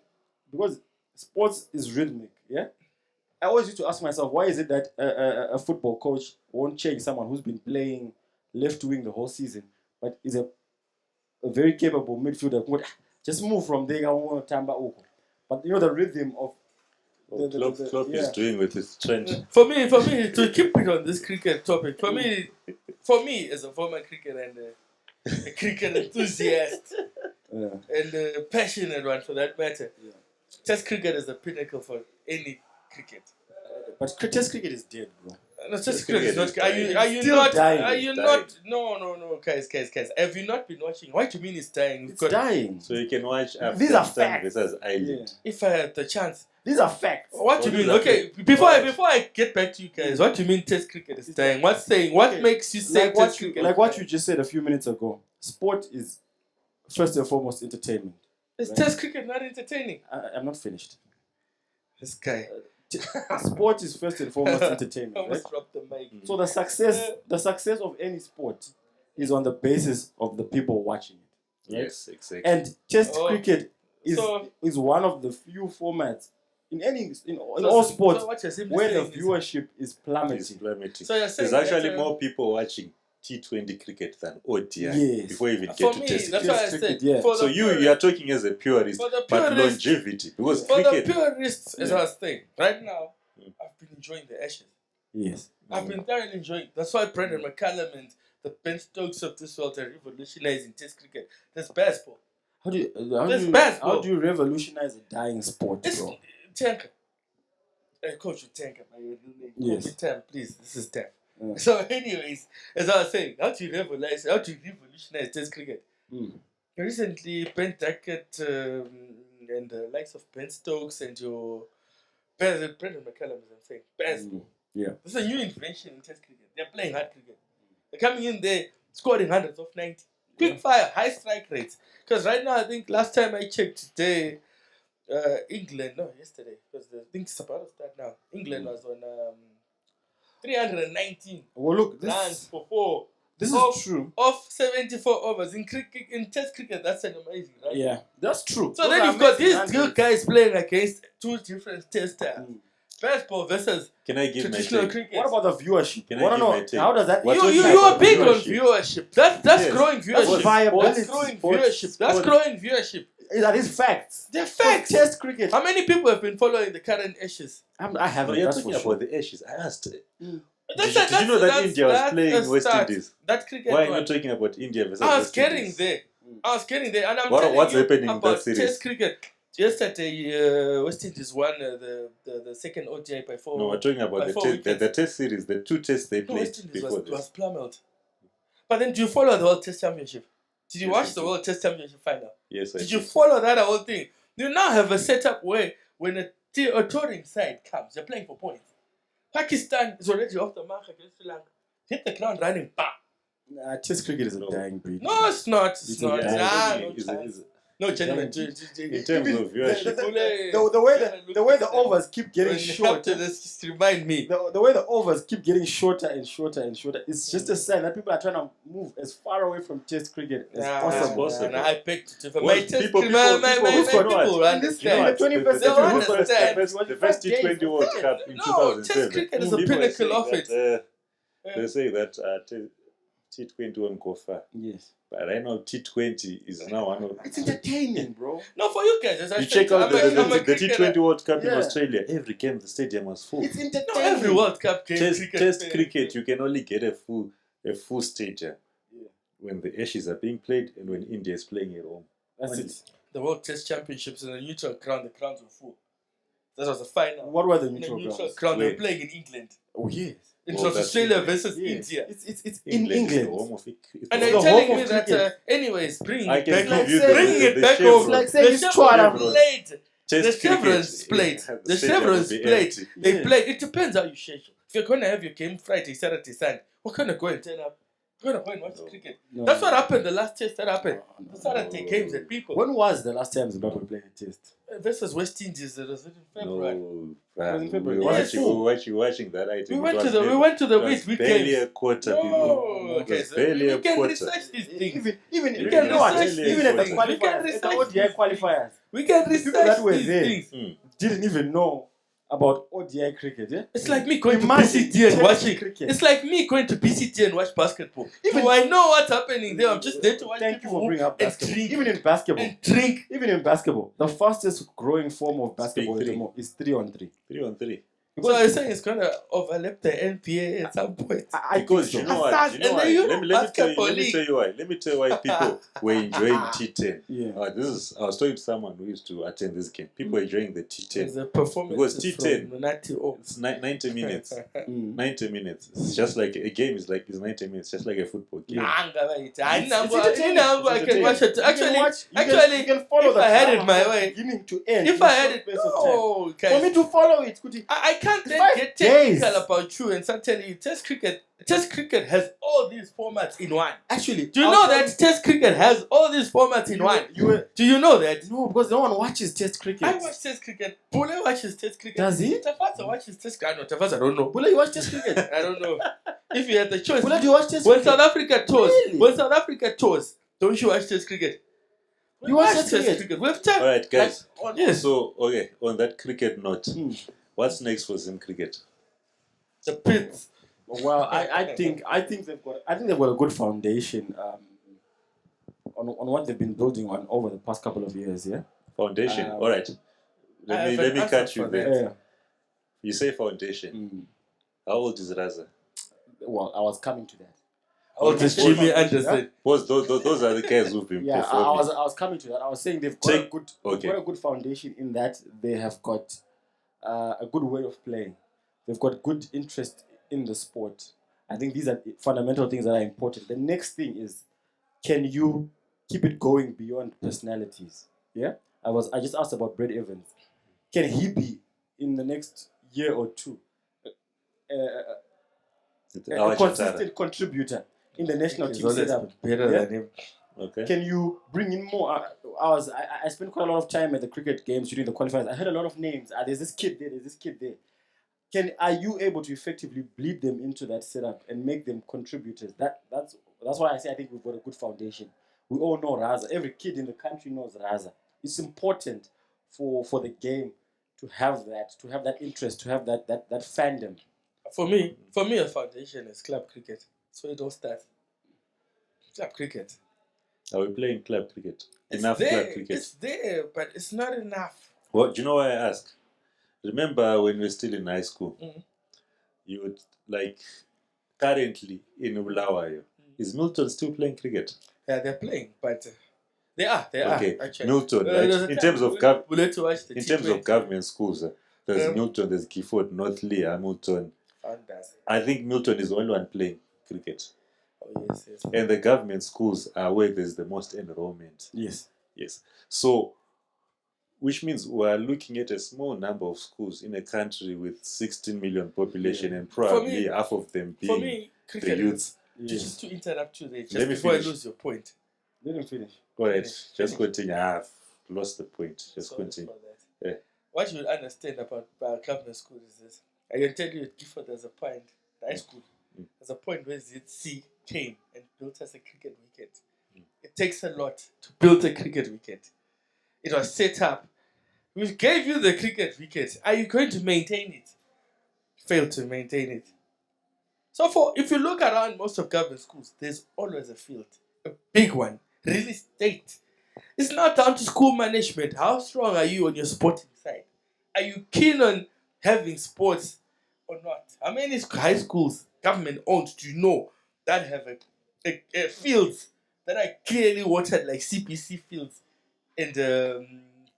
because sports is rhythmic, yeah. I always used to ask myself, why is it that a football coach won't change someone who's been playing left wing the whole season, but is a very capable midfielder? just move from there. But you know the rhythm of Klopp is doing with his trend. For me, to keep it on this cricket topic, for me, as a former cricketer and a cricket enthusiast and a passionate one for that matter, Test cricket is the pinnacle for any cricket. But Test cricket is dead, bro. No, Test cricket is not. Are you Still not? dying. Are you not? No, guys. Have you not been watching? What do you mean it's dying? It's dying. So you can watch These are Afghanistan facts. versus Ireland. If I had the chance. These are facts. What do you mean? these are Okay, facts. before I get back to you guys, what do you mean Test cricket is dying? What's saying? What makes you say Test cricket? Like what you just said a few minutes ago. Sport is first and foremost entertainment. Is Test cricket not entertaining? I'm not finished. This guy. Sport is first and foremost entertainment. I Right? almost dropped the mic. So the success of any sport is on the basis of the people watching it. Right? Yes, exactly. And Test cricket is one of the few formats in all sports where the viewership is plummeting. So you're saying there's actually that, more people watching T20 cricket than ODI Yes. before you even for get to me, Test that's cricket. why I Test said. cricket, yeah. For So the you are talking as a purist, for the but purist- longevity, because For cricket. the purists, as I was saying, right now, I've been enjoying the Ashes. Yes. I've been thoroughly enjoying. That's why Brendan McCallum and the Ben Stokes of this world are revolutionizing Test cricket. There's baseball. How do you revolutionize a dying sport, It's bro? Tanker. Coach Tanker, my real name. Yes. Coach Tam, please. This is Tam. Yeah. So, anyways, as I was saying, how do you revolutionize Test cricket? Recently, Ben Duckett and the likes of Ben Stokes and your Brendan McCallum, as I'm saying, baseball. Yeah. This is a new invention in Test cricket. They're playing hard cricket. They're coming in there, scoring hundreds of 90. Quick fire, high strike rates. Because right now, I think last time I checked today, yesterday, because the thing's about to start now. England was on 319 Well, look, runs for 4. This is true. Of 74 overs. In Test cricket, that's an amazing, right? Yeah, that's true. So Those then are you've got amazing these two hundreds. guys playing against two different test styles. Baseball versus Can I give my traditional take? cricket. What about the viewership? Can I I want give to my know take? how does that? What You talking you about are big on viewership. viewership. That's Yes. growing That's viewership. viability. That's growing Sports- viewership. That's sports- growing viewership. That is facts. They're For facts. Test cricket. How many people have been following the current Ashes? I No, haven't. you're That's talking for about sure. the Ashes. I asked. Did Did you know that India was playing West Indies? That cricket Why are you one. not talking about India versus I was West getting Indies? there. And I'm What- telling what's you happening in about that series? Test cricket. Yesterday, West Indies won the second ODI by 4. No, we're talking about By the 4 test, wickets. the test series, the 2 tests they No, played West Indies before was this. plummeled. But then, do you follow the World Test Championship? Did you Yes, watch I the did. World Test Championship final? Yes, I Did you did. follow that whole thing? You now have a setup where when a touring side comes, you're playing for points. Pakistan is already off the mark against Sri Lanka. Hit the ground running, bam. Test cricket is a No. dying breed. No, it's not. It's It's not. a- No Is- chance. is- No, genuine. in terms of viewership, The way the overs keep getting When you have shorter. to just remind me. The way the overs keep getting shorter and shorter and shorter, it's just a sign that people are trying to move as far away from Test cricket as possible. possible. I beg to differ. Well, My Test people- cricket, my people people know what? understand. In the 21st They century, understand. the first T20 World Cup in No, 2007. Test cricket is a people are pinnacle saying of that, it. They say that T20 won't go far. Yes. But right now, T20 is now one of. It's entertaining, bro. No, for you guys, as I You said, check out I'm a the cricketer. T20 World Cup in Yeah. Australia. Every game, the stadium was full. It's entertaining. No, every World Cup game. Test cricket, you can only get a full stadium when the Ashes are being played and when India is playing at home. That's it. The World Test Championships in a neutral ground, the crowds were full. That was the final. What were the In a neutral neutral grounds? ground, they were Wait. playing in England. Oh yes. It Well, was that's Australia England. versus Yes. India. It's in England is the England. home of it. And the they're home telling of me that, cricket. anyways, bringing I it can back give home. you Bringing the it back chevrons. home. Like saying The it's chevrons Chwara. played. Test The cricket, chevrons played. yeah, The stadium chevrons will be played. empty. They Yeah. played. It depends how you schedule. If you're going to have your game Friday, Saturday, Sunday, we're going to go and turn up. We're going to go and watch cricket. No. That's what happened the last test that happened. No, The Saturday games and people. When was the last time Zimbabwe played a test? Versus West Indies, it was in February. No, was in February. we were Yes. watching that item. We It went was to the never- it was week barely games. a quarter. No, People. It okay, was so barely we a can quarter. research these things. Even You you can know what? research Even at the these things. You can qualifiers, at the research ODI these qualifiers, We can people that research were these there things. didn't even know about ODI cricket, yeah? It's like me going to Imagine BCT and Test watching. cricket. It's like me going to BCT and watch basketball. Even- Do I know what's happening there? I'm just there to watch Thank you people for bringing up and basketball. drink Even in basketball. and drink. Even in basketball, the fastest growing form of basketball Speak at the three. moment is 3-on-3. 3-on-3. So I'm saying it's gonna overlap the NBA at some point. I think Because so. you know what? You know And why? then you Let me basketball tell you why. Let me tell you why people were enjoying T10. Yeah. I was talking to someone who used to attend this game. People were enjoying the There's T10. a performance Because T10 from 90. It's 90 minutes. Mm. 90 minutes. It's just like a game is 90 minutes, just like a football game. I It's can entertaining. watch it. You Actually, can follow if the I had drama it my from way, beginning to end. if in I a had short it, space of time. no, For me guys, to follow it, Kuti, I can't then 5 get days. technical about you and start telling you Test cricket has all these formats in one. actually, Do you I'll know tell that Test cricket has all these formats in one? Do you know that? No, because no one watches Test cricket. I watch Test cricket. Bule watches Test cricket. Does he? Tafasa watches Test cricket. No, Tafasa, I don't know. Bula, you watch Test cricket? I don't know. If you had the choice. Bula, do you watch Test When cricket? South Africa tours, Really? don't you watch Test cricket? You watch Test cricket? We've checked. Alright, guys. Yes. So, okay, on that cricket note, what's next for Zim cricket? The pits. Well, I think they've got a good foundation on what they've been building on over the past couple of years. Yeah. Foundation. Alright. I Let have me an cut answer you for there. that. Yeah. You say foundation. How old is Raza? Well, I was coming to that. Oh, this Jimmy Anderson. Those are the guys who've been Yeah, I performing. was coming to that. I was saying they've got a good foundation in that they have got a good way of playing. They've got good interest in the sport. I think these are fundamental things that are important. The next thing is, can you keep it going beyond personalities? Yeah, I just asked about Brad Evans. Can he be in the next year or two a consistent contributor in the national team setup? Better Yeah. than him. Okay. Can you bring in more? I spent quite a lot of time at the cricket games during the qualifiers. I heard a lot of names. There's this kid there. There's this kid there. Are you able to effectively bleed them into that setup and make them contributors? That's why I say I think we've got a good foundation. We all know Raza. Every kid in the country knows Raza. It's important for the game to have that interest, to have that fandom. For me, a foundation is club cricket. So it all starts. Club cricket. Are we playing club cricket? It's Enough there, club cricket. It's there, but it's not enough. Well, do you know why I ask? Remember when we were still in high school? You would, like, currently in Bulawayo, is Milton still playing cricket? Yeah, they're playing, but they are. Okay, Actually. Milton, There's right? a In time terms of we like to watch the T20. government schools, there's Milton, there's Gifford, Northley, Hamilton. Founders. I think Milton is the only one playing cricket. Oh yes. And the government schools are where there's the most enrollment. Yes. So, which means we are looking at a small number of schools in a country with 16 million population and probably half of them being For me, cricket. the youths. Just to interrupt you there, just Let me before finish. I lose your point. Let him finish. Go ahead, Finish. just continue. I've lost the point. Just Sorry continue. for that. Yeah. What you will understand about government school is this. I can tell you at Gifford there's a point, the high school, there's a point where ZC came and built us a cricket wicket. It takes a lot to build a cricket wicket. It was set up. We gave you the cricket wicket. Are you going to maintain it? Failed to maintain it. So if you look around most of government schools, there's always a field. A big one. Real estate. It's not down to school management. How strong are you on your sporting side? Are you keen on having sports or not? How many high schools, government owned, do you know that have a fields that are clearly watered like CPC fields and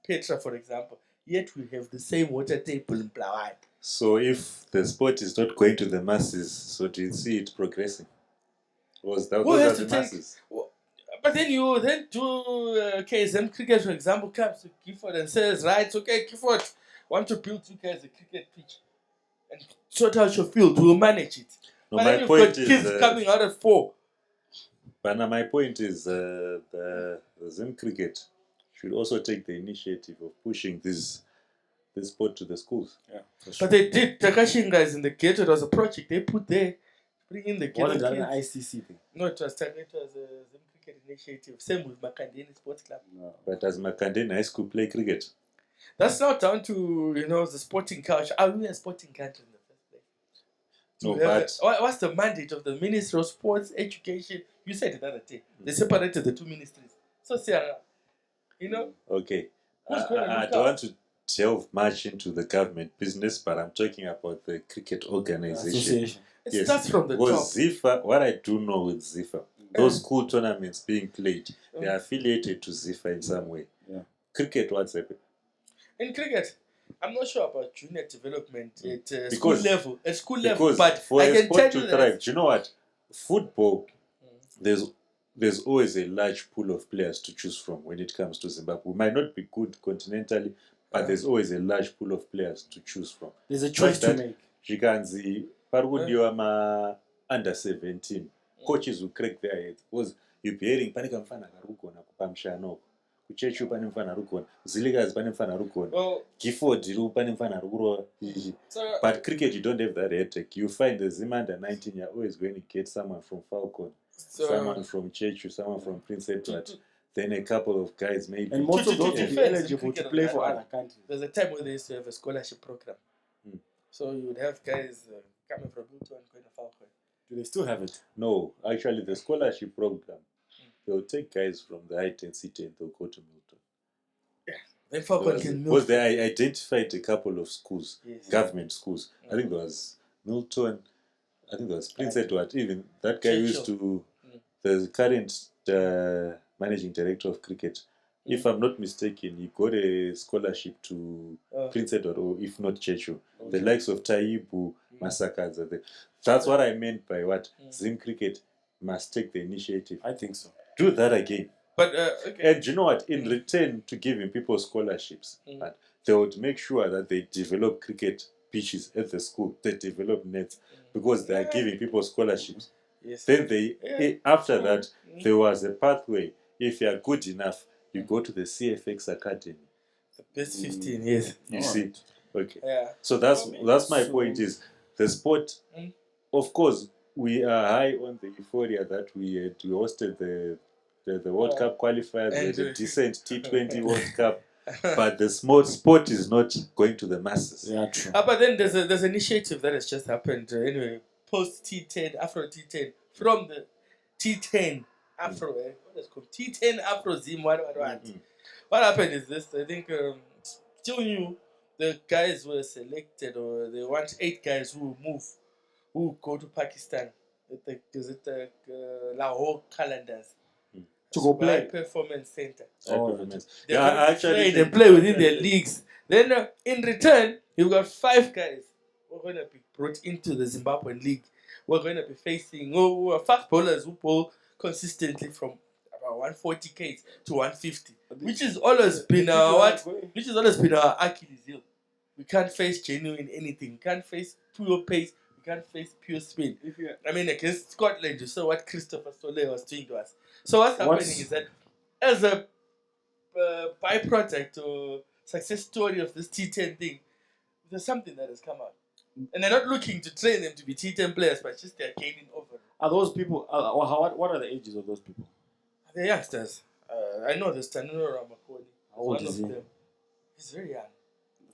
Petra, for example? Yet we have the same water table in Blawai. So, if the sport is not going to the masses, so do you see it progressing? Those are the masses. But then you do KSM cricket, for example, comes to Gifford and says, right, okay, Gifford, want to build you guys a cricket pitch and sort out your field, we'll manage it. No, but my then you've point got is, kids coming out at 4. But now my point is the Zim cricket should also take the initiative of pushing this sport to the schools. Yeah, for sure. But they did. Takashi guys in the ghetto, it was a project they put there, bring in the ghetto Wasn't that kids. an ICC thing? No, it was a Zim cricket initiative. Same with Makandeni Sports Club. No. But does Makandeni High School play cricket? That's not down to the sporting culture. Are we a sporting country in the first place? No, To have but what's the mandate of the Ministry of Sports Education? You said it the other day. They separated the two ministries. So Sarah, okay. who's going to I look don't out? want to delve much into the government business, but I'm talking about the cricket organization. Association. It Yes, starts from the top. because ZIFA, what I do know with ZIFA, those school tournaments being played, they are affiliated to ZIFA in some way. Yeah. Cricket, what's happening? In cricket, I'm not sure about junior development at school Because- level. At school level, Because but for I a can sport tell to you thrive, that do you know what? Football, there's always a large pool of players to choose from when it comes to Zimbabwe. We might not be good continentally, but there's always a large pool of players to choose from. There's a choice to that make. Zvikanzi parikundiwa ma under 17 coaches will crack their heads because you'll be hearing pane kamufana kari kugona kupa mushana uko kuchechu pane mufana ari kugona zilikazi pane mufana ari kugona well, gifford pane mufana ari kurova so, but cricket you don't have that headache. You find the Zim under 19 you're always going to get someone from Falcon, someone from Chechu, someone from Prince Edward, then a couple of guys maybe. And most of those to will be defense eligible in to cricket play of for that other countries. there's a time where they used to have a scholarship program. So you would have guys coming from Milton and going to Falcon. Do they still have it? No, actually the scholarship program, they'll take guys from the I-10 C10 and they'll go to Milton. Then Falcon can Because move. they identified a couple of schools, Yes. government schools. I think there was Milton, I think there was Prince Edward, even that guy used to, the current managing director of cricket. If I'm not mistaken, he got a scholarship to Prince Edward, or if not Chechu. The likes of Taibu, Massacres are there. That's what I meant by what Zim Cricket must take the initiative. I think so. Do that again. But okay. And you know what? In return to giving people scholarships, they would make sure that they develop cricket pitches at the school. They develop nets because they are giving people scholarships. Yes. Then after that, there was a pathway. If you are good enough, you go to the CFX Academy. The best 15 years. You see? Okay. Yeah. So that's my point is the sport, of course, we are high on the euphoria that we hosted the World Cup qualifiers, And, the decent T20 World Cup, but the sport is not going to the masses. Yeah, true. But then there's an initiative that has just happened anyway, post T10, Afro T10, from the T10 Afro, what is it called? T10 Afro Zim, what. What happened is this, I think, still new, the guys were selected, or they want 8 guys who move, who go to Pakistan. Is it the Lahore calendars? To go play. High Performance Center. Actually, They play within their leagues. Then in return, you've got 5 guys who are going to be brought into the Zimbabwean league. We're going to be facing fast bowlers who bowl consistently from about 140 Ks to 150, which has always been our Achilles heel. We can't face genuine anything. We can't face pure pace. We can't face pure speed. I mean, against Scotland, you saw what Christopher Soler was doing to us. So what's happening is that as a byproduct or success story of this T10 thing, there's something that has come out. And they're not looking to train them to be T10 players, but just they're gaining over. Are those people, what are the ages of those people? They're youngsters. I know there's Tanino Ramakoli. How old is he? He's very young.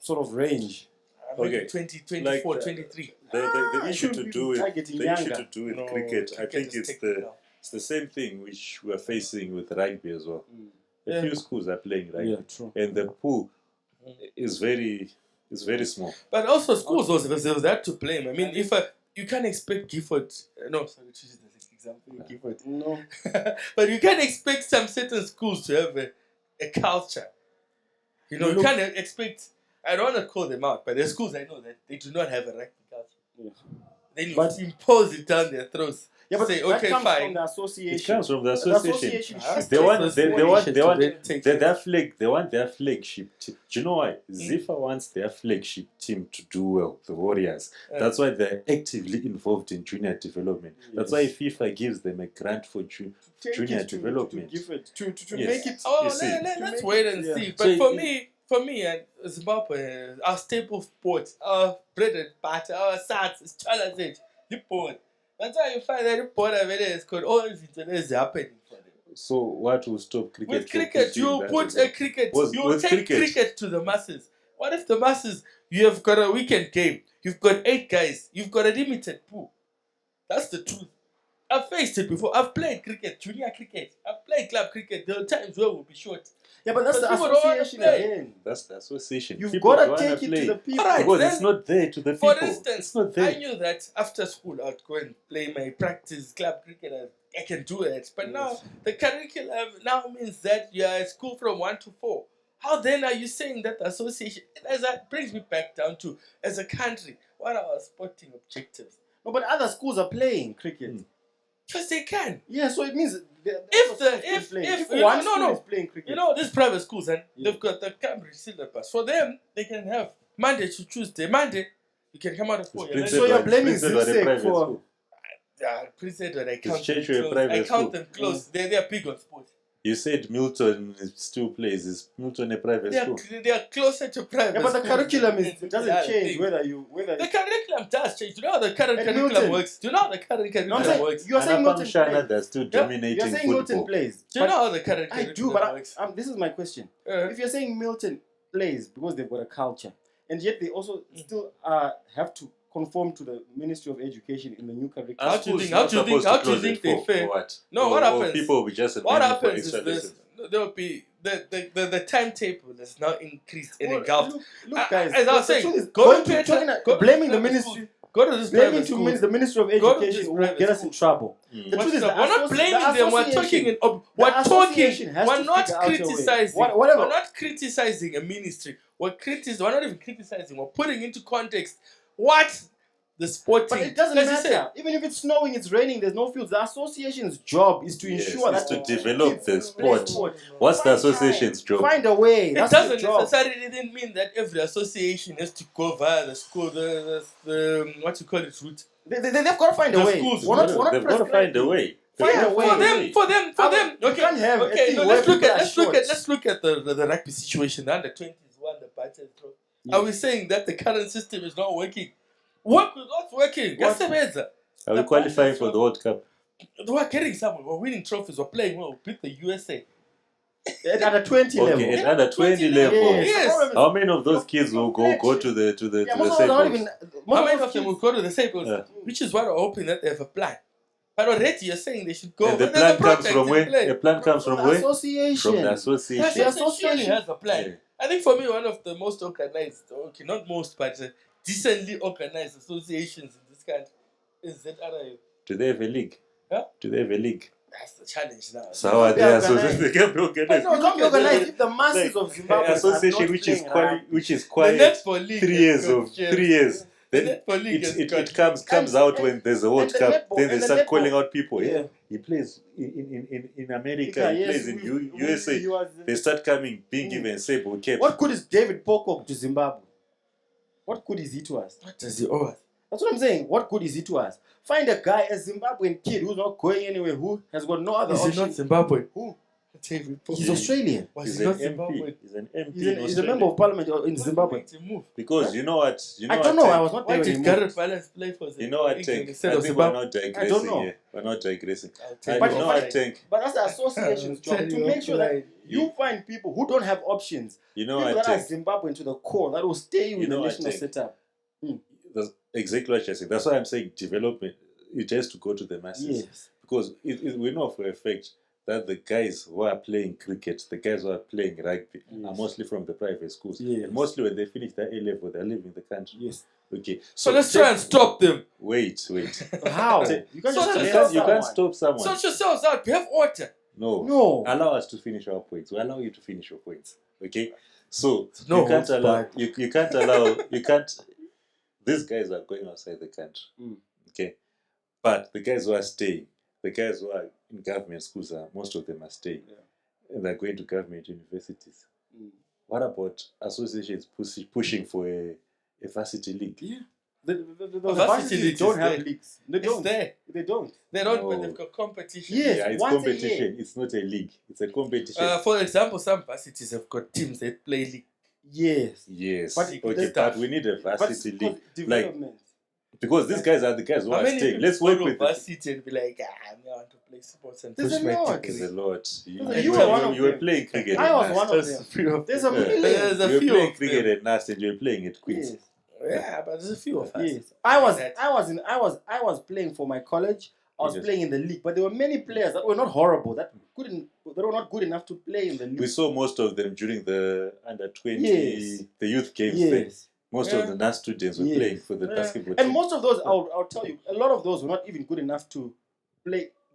Sort of range. Maybe 20, 24, like, 23. The issue to do with No, cricket, I think is it's technical. the same thing which we are facing with rugby as well. A few schools are playing rugby, Yeah, true. and the pool is very small. But also schools also, because there was that to blame. I mean, if you can't expect Gifford, no, sorry, to use this example, Gifford. No. But you can't expect some certain schools to have a culture. You know, you can't expect, I don't want to call them out, but there's schools I know that they do not have a rugby culture. Yeah. Then you impose it down their throats. Yeah, but say, that okay, comes fine. from the association. It comes from the The association. should They want their flagship team. Do you know why? Zifa wants their flagship team to do well, the Warriors. That's why they're actively involved in junior development. That's why FIFA gives them a grant for junior development. To give it, to Yes. make it. Oh, You see. let's wait and see. But So for me, and Zimbabwe, our staple sport, our bread and butter, our sats, as tall as it, the board. That's why you find that the board is called all these things happening for them. So what will stop cricket? With from cricket, pushing you that put as well? a cricket. Was- You was take cricket- cricket to the masses. What if the masses? You have got a weekend game. You've got 8 guys. You've got a limited pool. That's the truth. I've faced it before. I've played cricket, junior cricket. I've played club cricket. There are times where we'll be short. Yeah, but that's But the people don't wanna association play. again. That's the association. You've People got don't to wanna take it play. to the people. Alright, Because then- it's not there to the people. For instance, it's not there. I knew that after school I'd go and play my practice club cricket. I can do it. But now the curriculum now means that you're at school from 1 to 4. How then are you saying that the association? That brings me back down to, as a country, what are our sporting objectives? No, but other schools are playing cricket. Because they can. Yeah, so it means If one no, school no. is playing cricket, You know, these private schools, and Yeah. they've got the Cambridge syllabus. For them, they can have Monday to Tuesday. Monday, you can come out of 4. It's You're Prince like, So you're Edward- blaming Prince Edward, a Zipsec private for- school. Prince Edward, I count them Church or a close. private I count school? them close. They're big on sports. You said Milton still plays. Is Milton a private school? They are closer to private. yeah, but the schools curriculum than doesn't the change thing. whether The curriculum does change. Do you know how the current At curriculum Milton. works? Do you know how the current No, I'm curriculum saying, works? you're saying Milton Shana, plays. they're still Yep. dominating You're saying football. Milton plays. Do you But know how the current I curriculum do, but works? this is my question. Uh, If you're saying Milton plays because they've got a culture, and yet they also still have to conform to the Ministry of Education in the new curriculum. How do you Schools think- not how do you think- supposed to how do you close think at they 4, fare? or what? No, Or- what or happens- people will be just What attending for happens is extra this: lessons. there will be the timetable is now increased and Well, engulfed. look, guys. As I was the saying, truth is, go going to to- Petra, talking- go to blaming the private ministry, schools. Go to this blaming private to schools. the Ministry of Go to Education this will private get us school. in trouble. Mm. The truth is, We're not blaming them. We're talking. We're association has We're to not figure out a way. criticizing. Whatever. We're not criticizing a ministry. We're not even criticizing. We're putting into context what the sporting. But it doesn't as you matter. said, Even if it's snowing, it's raining, there's no fields. The association's job is to Yes, ensure it's that to develop kids the play sport. What's the Find association's time. job? Find a way. it That's doesn't the job. necessarily then mean that every association has to go via the school, the what you call it, route. They've got to find a The way. schools, We're not They've got to prescribing. find a way. Find Yeah, a way. for them. You Okay, can't have a okay. thing No, where let's look people at are short. let's look at the rugby situation. The under-20s won the battle. Yeah. Are we saying that the current system is not working? Work with what's working. What? Gasebenza. Are we qualifying for the World Cup? We're getting somewhere. We're winning trophies. We're playing well. We beat the USA. At a 20 level. Okay, at under 20 level. Yes. Yes. The problem is- How many of those kids will go to the Yeah, to most the of them are not Cycles? even. How Most many of of them will kids- go to the Cycles? Yeah. Which is why we're hoping that they have a plan. But already you're saying they should go. And the But there's a plan comes project from in where? play. The plan comes from the where? association. From the association. The The association association- has a plan. Yeah. I think for me, one of the most organized, okay, not most, but decently organized associations in this country is ZRA. Do they have a league? Huh? Do they have a league? That's the challenge now. So how are they They're associated? organized. They can't be organized. You can't be organized if the masses Like, of Zimbabwe an association which is The quiet. netball league 3 has years got of gems. 3 years. The Then netball league has it got comes out when there's a World the Cup. netball- Then they and the start netball- calling out people. Yeah. Yeah. He plays in America. Yeah, He yes, plays in USA. he was- They start coming, being given sable caps. What good is David Pocock to Zimbabwe? What good is he to us? What does he owe us? That's what I'm saying. What good is he to us? Find a guy, a Zimbabwean kid who's not going anywhere, who has got no other Is he option. not Zimbabwe? Who? David He's Pocock. Australian. Was He's he an not MP. Zimbabwe? He's an MP. He's, in he's a Australia. member of parliament in Zimbabwe. What made him move? Because you know what? I don't know. I was not there Why when he did moved. Gareth Balance play for Zimbabwe? You know what, England Tank? instead I of think we're Zimbabwe? not digressing I don't know. here. We're not digressing. I'll I take But- you you know offline. what, Tank? But that's the association's I'll job tell to you make sure that offline. you find people who don't have options. You know People what, that are Tank? Zimbabwean to the core that will stay You with know the what, national Tank? setup. That's exactly what you're saying. That's why I'm saying development. It has to go to the masses. Yes. Because we know for a fact that the guys who are playing cricket, the guys who are playing rugby, are Yes. mostly from the private schools. Yes. And mostly when they finish their A level, they're leaving the country. Yes. Okay. So let's try and stop them. Wait. How? Take- You can't So just you You tell can't, you can't someone. stop someone. Sort yourselves out. We have order. No. No. Allow us to finish our points. We allow you to finish your points. Okay? So No you can't holds allow barred. you can't allow you can't these guys are going outside the country. Mm. Okay. But the guys who are staying, the guys who are in government schools most of them are staying. Yeah. And they're going to government universities. Mm. What about associations pushing for a varsity league? Yeah. The varsity varsities leagues don't is have there. leagues. They It's don't. there. They don't. They don't, No. but they've got competition. Yes. Yeah, it's once a competition. It's not a league. It's a competition. For example, some varsities have got teams that play league. Yes. yes. but okay, the but stuff- we need a But varsity it's league. called development. Because these guys are the guys who How are many staying. people Let's work go with to varsity and be like, I want to play sports and There's push a my lot. There's degree. a lot. You were one of You were them. playing cricket. I at was NAST. one of There's them. a few of There's a them. million. There's a You were few playing of cricket them. at NAST and you were playing at Queen's. Yes. Yeah, but there's a few of us. Yes. I was playing for my college. I was Yes. playing in the league, but there were many players that were not horrible, that were not good enough to play in the league. We saw most of them during the under 20, Yes. the youth games. There. Yes. Most Yeah. of the NAST students were Yes. playing for the Yeah. basketball And team. most of those, I'll tell you, a lot of those were not even good enough to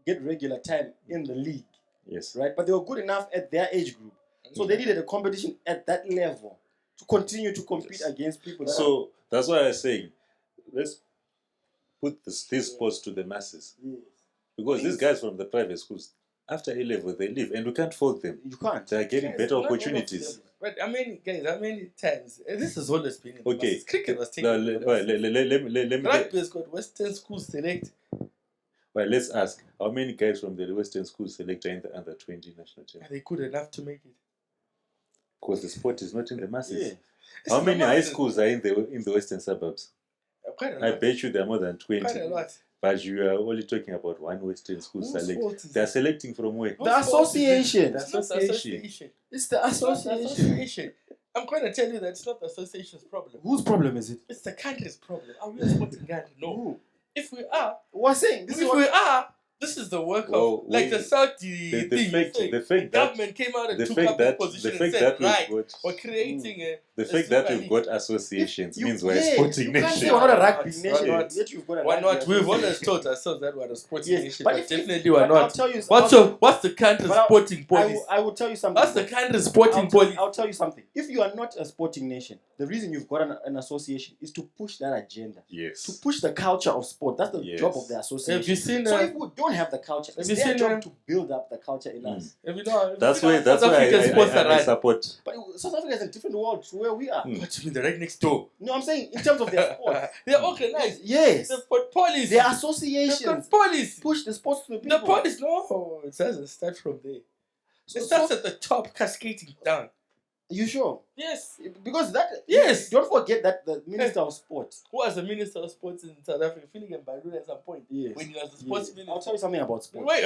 get regular time in the league, Yes. right? But they were good enough at their age group. So they needed a competition at that level to continue to compete Yes. against people. That So that's why I was saying, let's put these sports to the masses. Yes. Because these guys from the private schools, after A level, they leave, and we can't fault them. You can't. They are getting Guys, better not all of opportunities. them. But how many times? This has always been in the Okay. masses. Cricket was Now, taken. let me. Rugby has got Western schools select. Well, let's ask how many guys from the Western schools select in the under 20 national team? Are they good enough to make it? Because the sport is not in the masses. Yeah. It's How in many the high masses. schools are in the western suburbs? Quite a I lot. bet you there are more than 20. Quite a lot. But you are only talking about one western school Whose select. fault is They are it? selecting from where? The association. It's not the association. It's the It's not the association. association. I'm going to tell you that it's not the association's problem. Whose problem is it? It's the country's problem. Are we a sporting country? No. Who? If we are, We're saying this is what this is the work Well, of like the Saudi The thing. fact The that government came out and the took fact up the that position the and fact said, that right, we've we're got creating a the fact that Super we've got associations means we're a yes, sporting you can't nation. say we're not a Why rugby not? nation. Why not? Yet you've got a why rugby not? We've always association. taught ourselves that we're a sporting Yes, nation, but but if- definitely we're but I'll not. tell you. What's the country's but I'll- sporting I policy? will tell you something. What's the country's sporting policy? I'll tell you something. If you are not a sporting nation, the reason you've got an association is to push that agenda, to Yes. push the culture of sport. That's the Yes. job of the association. Have you seen? So if we don't have the culture, it's you their seen, job to build up the culture in us. Have you know, That's you know, why that's South why Africa's sports are I run. support. But South Africa is a different world to where we are. What you mean? They're right next door. No, I'm saying in terms of their sport. They're organized. Yes, They've got policy. their They've got associations policy. push the sports to the people. The policy, no, it doesn't start from there. It starts at the top, cascading down. You sure? Yes. Because that. Yes. Don't forget that the Minister of Sport. Who was the Minister of Sports in South Africa? Feeling Badura at some point. Yes. When he was the sports Yes. minister. I'll tell you something about sport. Wait,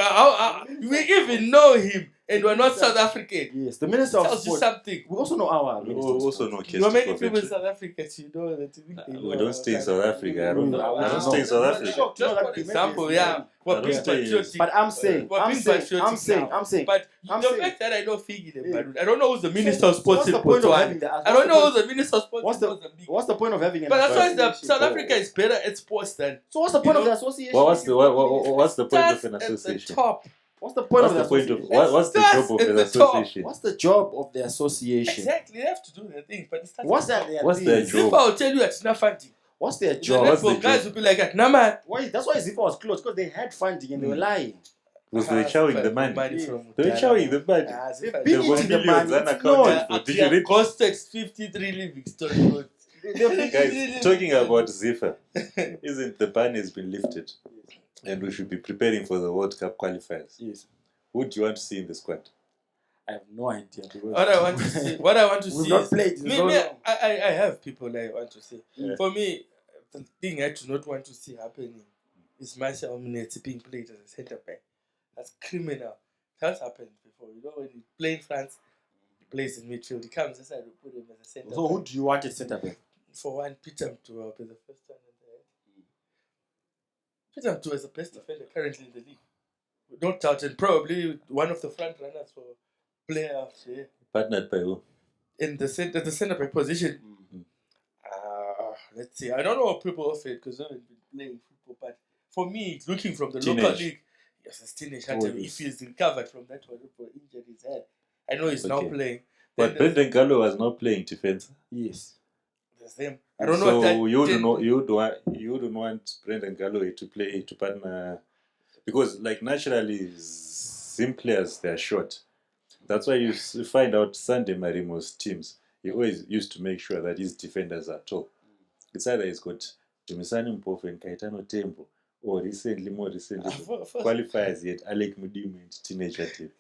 we even know him, and we're not South African. Yes, the Minister of Tells you Sport. something. We also know our We Minister of also Sport. know You know many Case people in Coventry. South Africa, you know that you think they know We don't stay in about South that. Africa. I don't know. No, I don't no. stay in South But Africa. sure, Just no, for that example, maybe yeah, we're I don't being stay- patriotic. But I'm saying, We're being patriotic now. I'm saying. But I'm the saying- fact that I know Figi Yeah. I don't know who's the Minister of So Sports what's in the point of having Botswana. the? I don't know who's the Minister of Sports What's in the Mozambique. What's the point of having an? But that's why the association? South Africa is better at sports than So what's the point of the association? What's the point of starts an at the association? top. What's the point What's of the the point of association? what's the Starts job of at an the top. association? What's the job of the association? Exactly, they have to do their thing, but it starts What's at that? the top. What's their job? Zimbabwe will tell you it's not funding. What's their The job? What's the netball guys job? will be like, nah man. Why? That's why Zimbabwe was closed because they had funding and they were lying. Because they were chowing the money. from They were chowing the money. They've They've been They've got eating the millions money. It's unaccounted not. for. Did you read? costed 53 Livingstone Road. Guys, talking about Zifa, isn't the ban has been lifted? And we should be preparing for the World Cup qualifiers. Yes. Who do you want to see in the squad? I have no idea. Because What I want to see, what I want to We've see not is played in me, so me, long. I have people I want to see. Yeah. For me, the thing I do not want to see happening is Marcel Minette being played as a centre back. That's criminal. That's happened before. You know, when he play in France, he plays in midfield. He comes inside, we put him as a centre So back. who do you want at centre back? For one, Peter Mtua be the first one in the Peter Mtua is the best defender currently in the league. No doubt, and probably one of the front runners for player of the year. Partnered by who? In the centre back position. Let's see. I don't know what people offer it because I haven't been playing football, but for me, looking from the local Teenage. league, yes, it's teenage. Oh, If yes. he's recovered from that horrible injury he's had, I know he's now Okay. playing. But Then Brendan Gallo was not playing defense. Yes. there's them. I don't know So what that you did. don't want Brendan Gallo to play to partner because like naturally Zim players they're short. That's why you find out Sunday Marimo's teams. He always used to make sure that his defenders are tall. It's either he's got Dumisani Mpofu and Kaitano Tembo, or more recently, For- qualifiers yet Alec Mudimu and teenager team.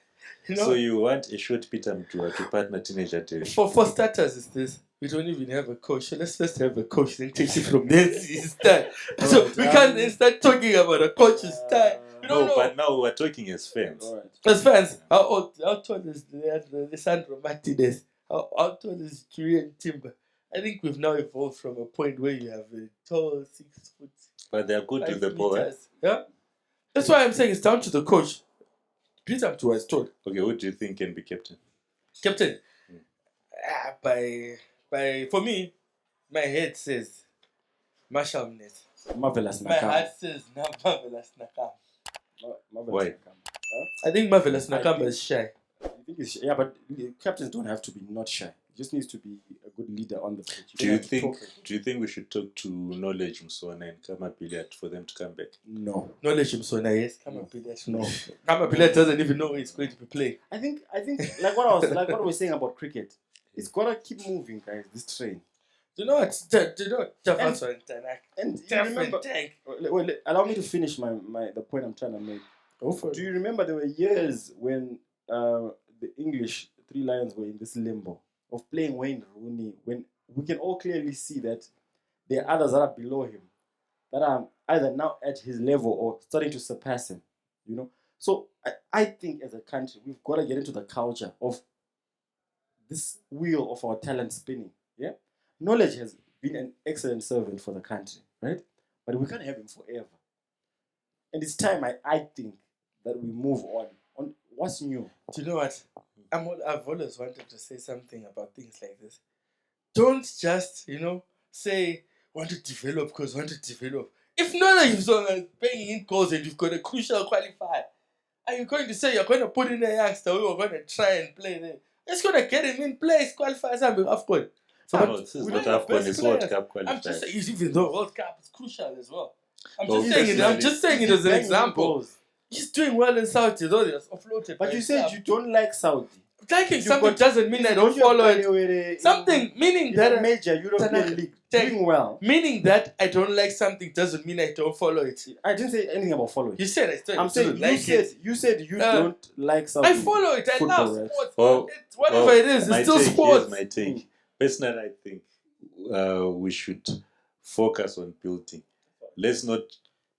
you know, So you want a short Peter Mtua to partner teenager team. for starters, is this we don't even have a coach. So let's first have a coach, then take it from there. Start. So Alright, we can't then start talking about a coach's style. We don't No, know. but now we're talking as fans. Alright. As fans, how tall is Lisandro Martinez? How tall is Julian Timber? I think we've now evolved from a point where you have a tall 6 foot But they're good 5 with the ball. Eh? meters. Yeah, that's why I'm saying it's down to the coach. Peter to was told, Okay, who do you think can be captain? captain. By for me, my head says Marshall Mnez. Marvelous My Nakam. heart says Marvelous Nakam. Marvelous Why? Nakam. I think Marvelous I Nakam think- is shy. I think it's, yeah, but captains don't have to be not shy. It just needs to be a good leader on the pitch. Do don't you have to think? talk it. Do you think we should talk to Knowledge Msona and Kama Billiard for them to come back? No. Knowledge him so nice. Come No. on, Pilet. No. Come Pilet doesn't even know where he's going to be playing. I think like what we were saying about cricket. It's gotta keep moving, guys. This train. Do you know what? Do you know what? Tough And- answer in Tanak. And you Tough remember, and tank. allow me to finish the point I'm trying to make. Go for Do you remember there were years when the English Three Lions were in this limbo of playing Wayne Rooney, when we can all clearly see that there are others that are below him, that are either now at his level or starting to surpass him, you know? So I think as a country, we've got to get into the culture of this wheel of our talent spinning, yeah? Knowledge has been an excellent servant for the country, right? But we can't have him forever. And it's time, I think, that we move on what's new. Do you know what? I've always wanted to say something about things like this. Don't just, say, want to develop because want to develop. If none of you are paying in goals and you've got a crucial qualifier, are you going to say you're going to put in a youngster who are going to try and play there? It's going to get him in place, qualify something, of course. No, this is we not don't have AFCON, best it's World players. Cup I'm just qualifiers. saying, even though World Cup is crucial as well. I'm Well, just saying it as an example. He's doing well in Saudi, though he was offloaded. But by you his said club. you don't like Saudi. Liking You've something got- doesn't mean I don't follow it. Something meaning that that major European league doing well. meaning that I don't like something doesn't mean I don't follow it. I didn't say anything about following. You said I still I'm saying you said you don't like Saudi. I follow it. I football, love right? sports. Well, Whatever it is, my it's still take, sports. Here's my take. Personally, I think we should focus on building. Let's not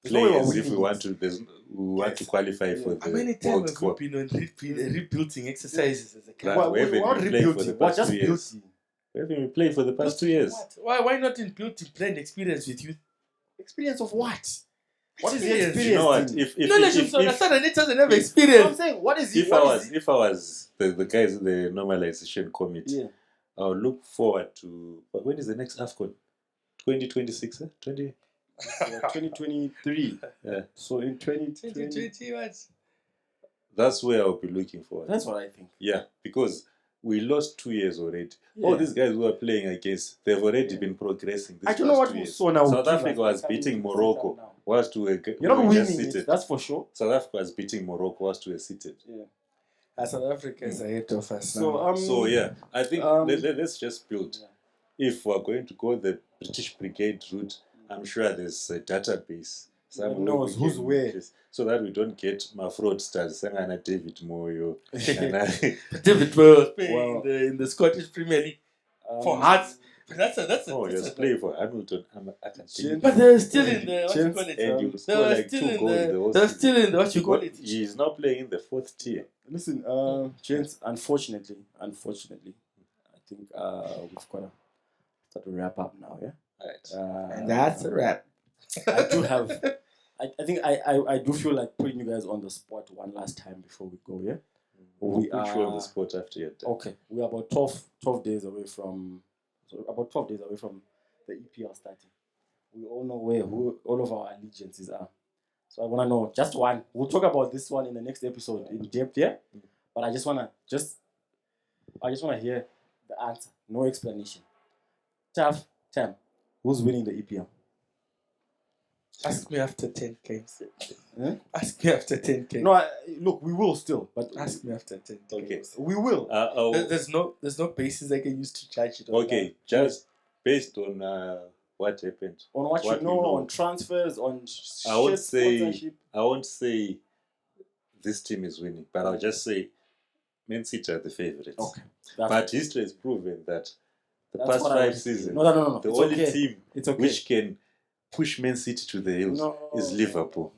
There's no play way we're as if we winning want to. We want to qualify for How many the times World have we Cup. been on rebuilding exercises as a Right. club? Well, we haven't we're not been playing for the rebuilding. We're past just 2 years. building. We haven't been playing for the past 2 years. What? Why not in building blend experience with you? Experience of what? What is the Experience. experience? You know what? in? If Knowledge of if, Saturday doesn't have if- I'm experience. saying, what is if what I is was if I was the guys in the normalization committee, Yeah. I'll look forward to. But when is the next AFCON? 2026, 20. 2023. Yeah. So in 2020. 2020 what? That's where I'll be looking forward. That's what I think. Yeah, because we lost 2 years already. Yeah. All these guys who are playing against, they've already been progressing. I This don't know past what 2 years. Musona will South give Africa us was by coming beating to the Morocco setup now. whilst we were You're not we were just winning seated. it, that's for sure. South Africa was beating Morocco whilst we were seated. South Africa is ahead of us So now. So yeah, I think let's just build. Yeah. If we're going to go the British Brigade route, I'm sure there's a database. somewhere knows we who's can where. just- so that we don't get my fraudsters, Sangana David Moyo. and I- David was playing Well, in the Scottish Premier League for Hearts. But that's a oh, that's you're a- playing for Hamilton. I can tell you. But they're still in the what you call it. And you They score were like still 2 in goals the whole the. They're season. still in the what you call What- it. He's now playing in the 4th tier. Listen, gents, unfortunately, I think we've got to start to wrap up now, yeah? Right. And that's a wrap. I do have, I think I do feel like putting you guys on the spot one last time before we go, yeah? We'll We put you on are- the spot after you're done. Okay, we're about 12 days away from, the EPL starting. We all know who all of our allegiances are. So I want to know just one. We'll talk about this one in the next episode in depth, yeah? But I just want to hear the answer. No explanation. Tough, Tam, who's winning the EPL? Ask me after 10 games. Huh? Ask me after 10 games. No, look, we will still, but Ask me after 10 Okay. games. we will. There's no basis I can use to judge it. Okay, just based on what happened. On what What you we know, know. on transfers, on I won't shit say sponsorship. I won't say this team is winning, but I'll just say Man City are the favorites. Okay. But history has proven that The That's past what I 5 wanted to hear. seasons. No. The It's only okay. team It's okay. which can push Man City to the hills is Liverpool.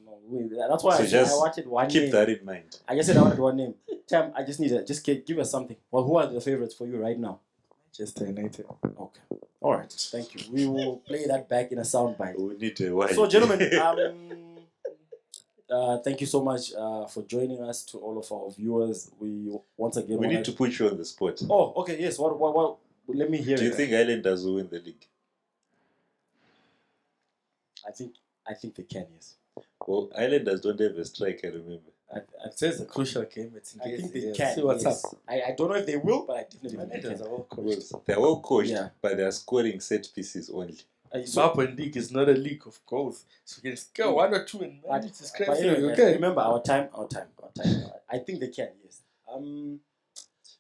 That's why So I said just I wanted one Keep name. that in mind. I just said I wanted one name. Tam, I just need to give us something. Well, who are the favorites for you right now? Manchester United. Okay. All right. Thank you. We will play that back in a soundbite. We need a while. So, gentlemen, thank you so much for joining us. To all of our viewers, we once again we need to put you on the spot. Oh, okay. Yes. What? Let me hear Do it. you think Islanders will win the league? I think they can. Yes. Well, Islanders don't have a striker, remember. It says a crucial game. I think they yeah. can. See what's yes. up. I don't know if they will, but I definitely think they Islanders can. are well coached. Because they're well coached, Yeah. but they're scoring set pieces only. Zimbabwean league is not a league of goals. So you can score 1 or 2 and manage to scrape But through. anyway, Okay. remember our time. I think they can. Yes.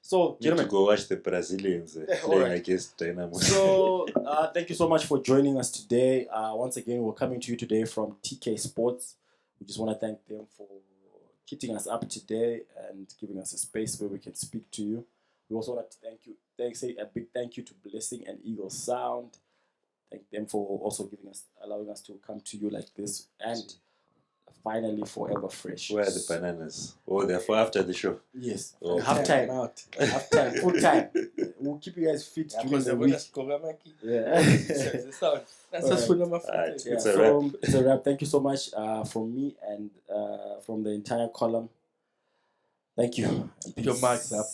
So, Need to gentlemen. go watch the Brazilians playing alright. against Dynamo. So, thank you so much for joining us today. Once again, we're coming to you today from TK Sports. We just want to thank them for keeping us up today and giving us a space where we can speak to you. We also want to say a big thank you to Blessing and Eagle Sound. Thank them for also allowing us to come to you like this. And finally, Forever Fresh. Where are the bananas? Oh, they're for after the show. Yes. Oh, Half time. Out. Half time. Full time. We'll keep you guys fit during Because the they're week. going to Yeah. That's Alright. full of my Alright. Yeah, It's a so wrap. it's a wrap. Thank you so much from me and from the entire column. Thank you. Keep your marks up.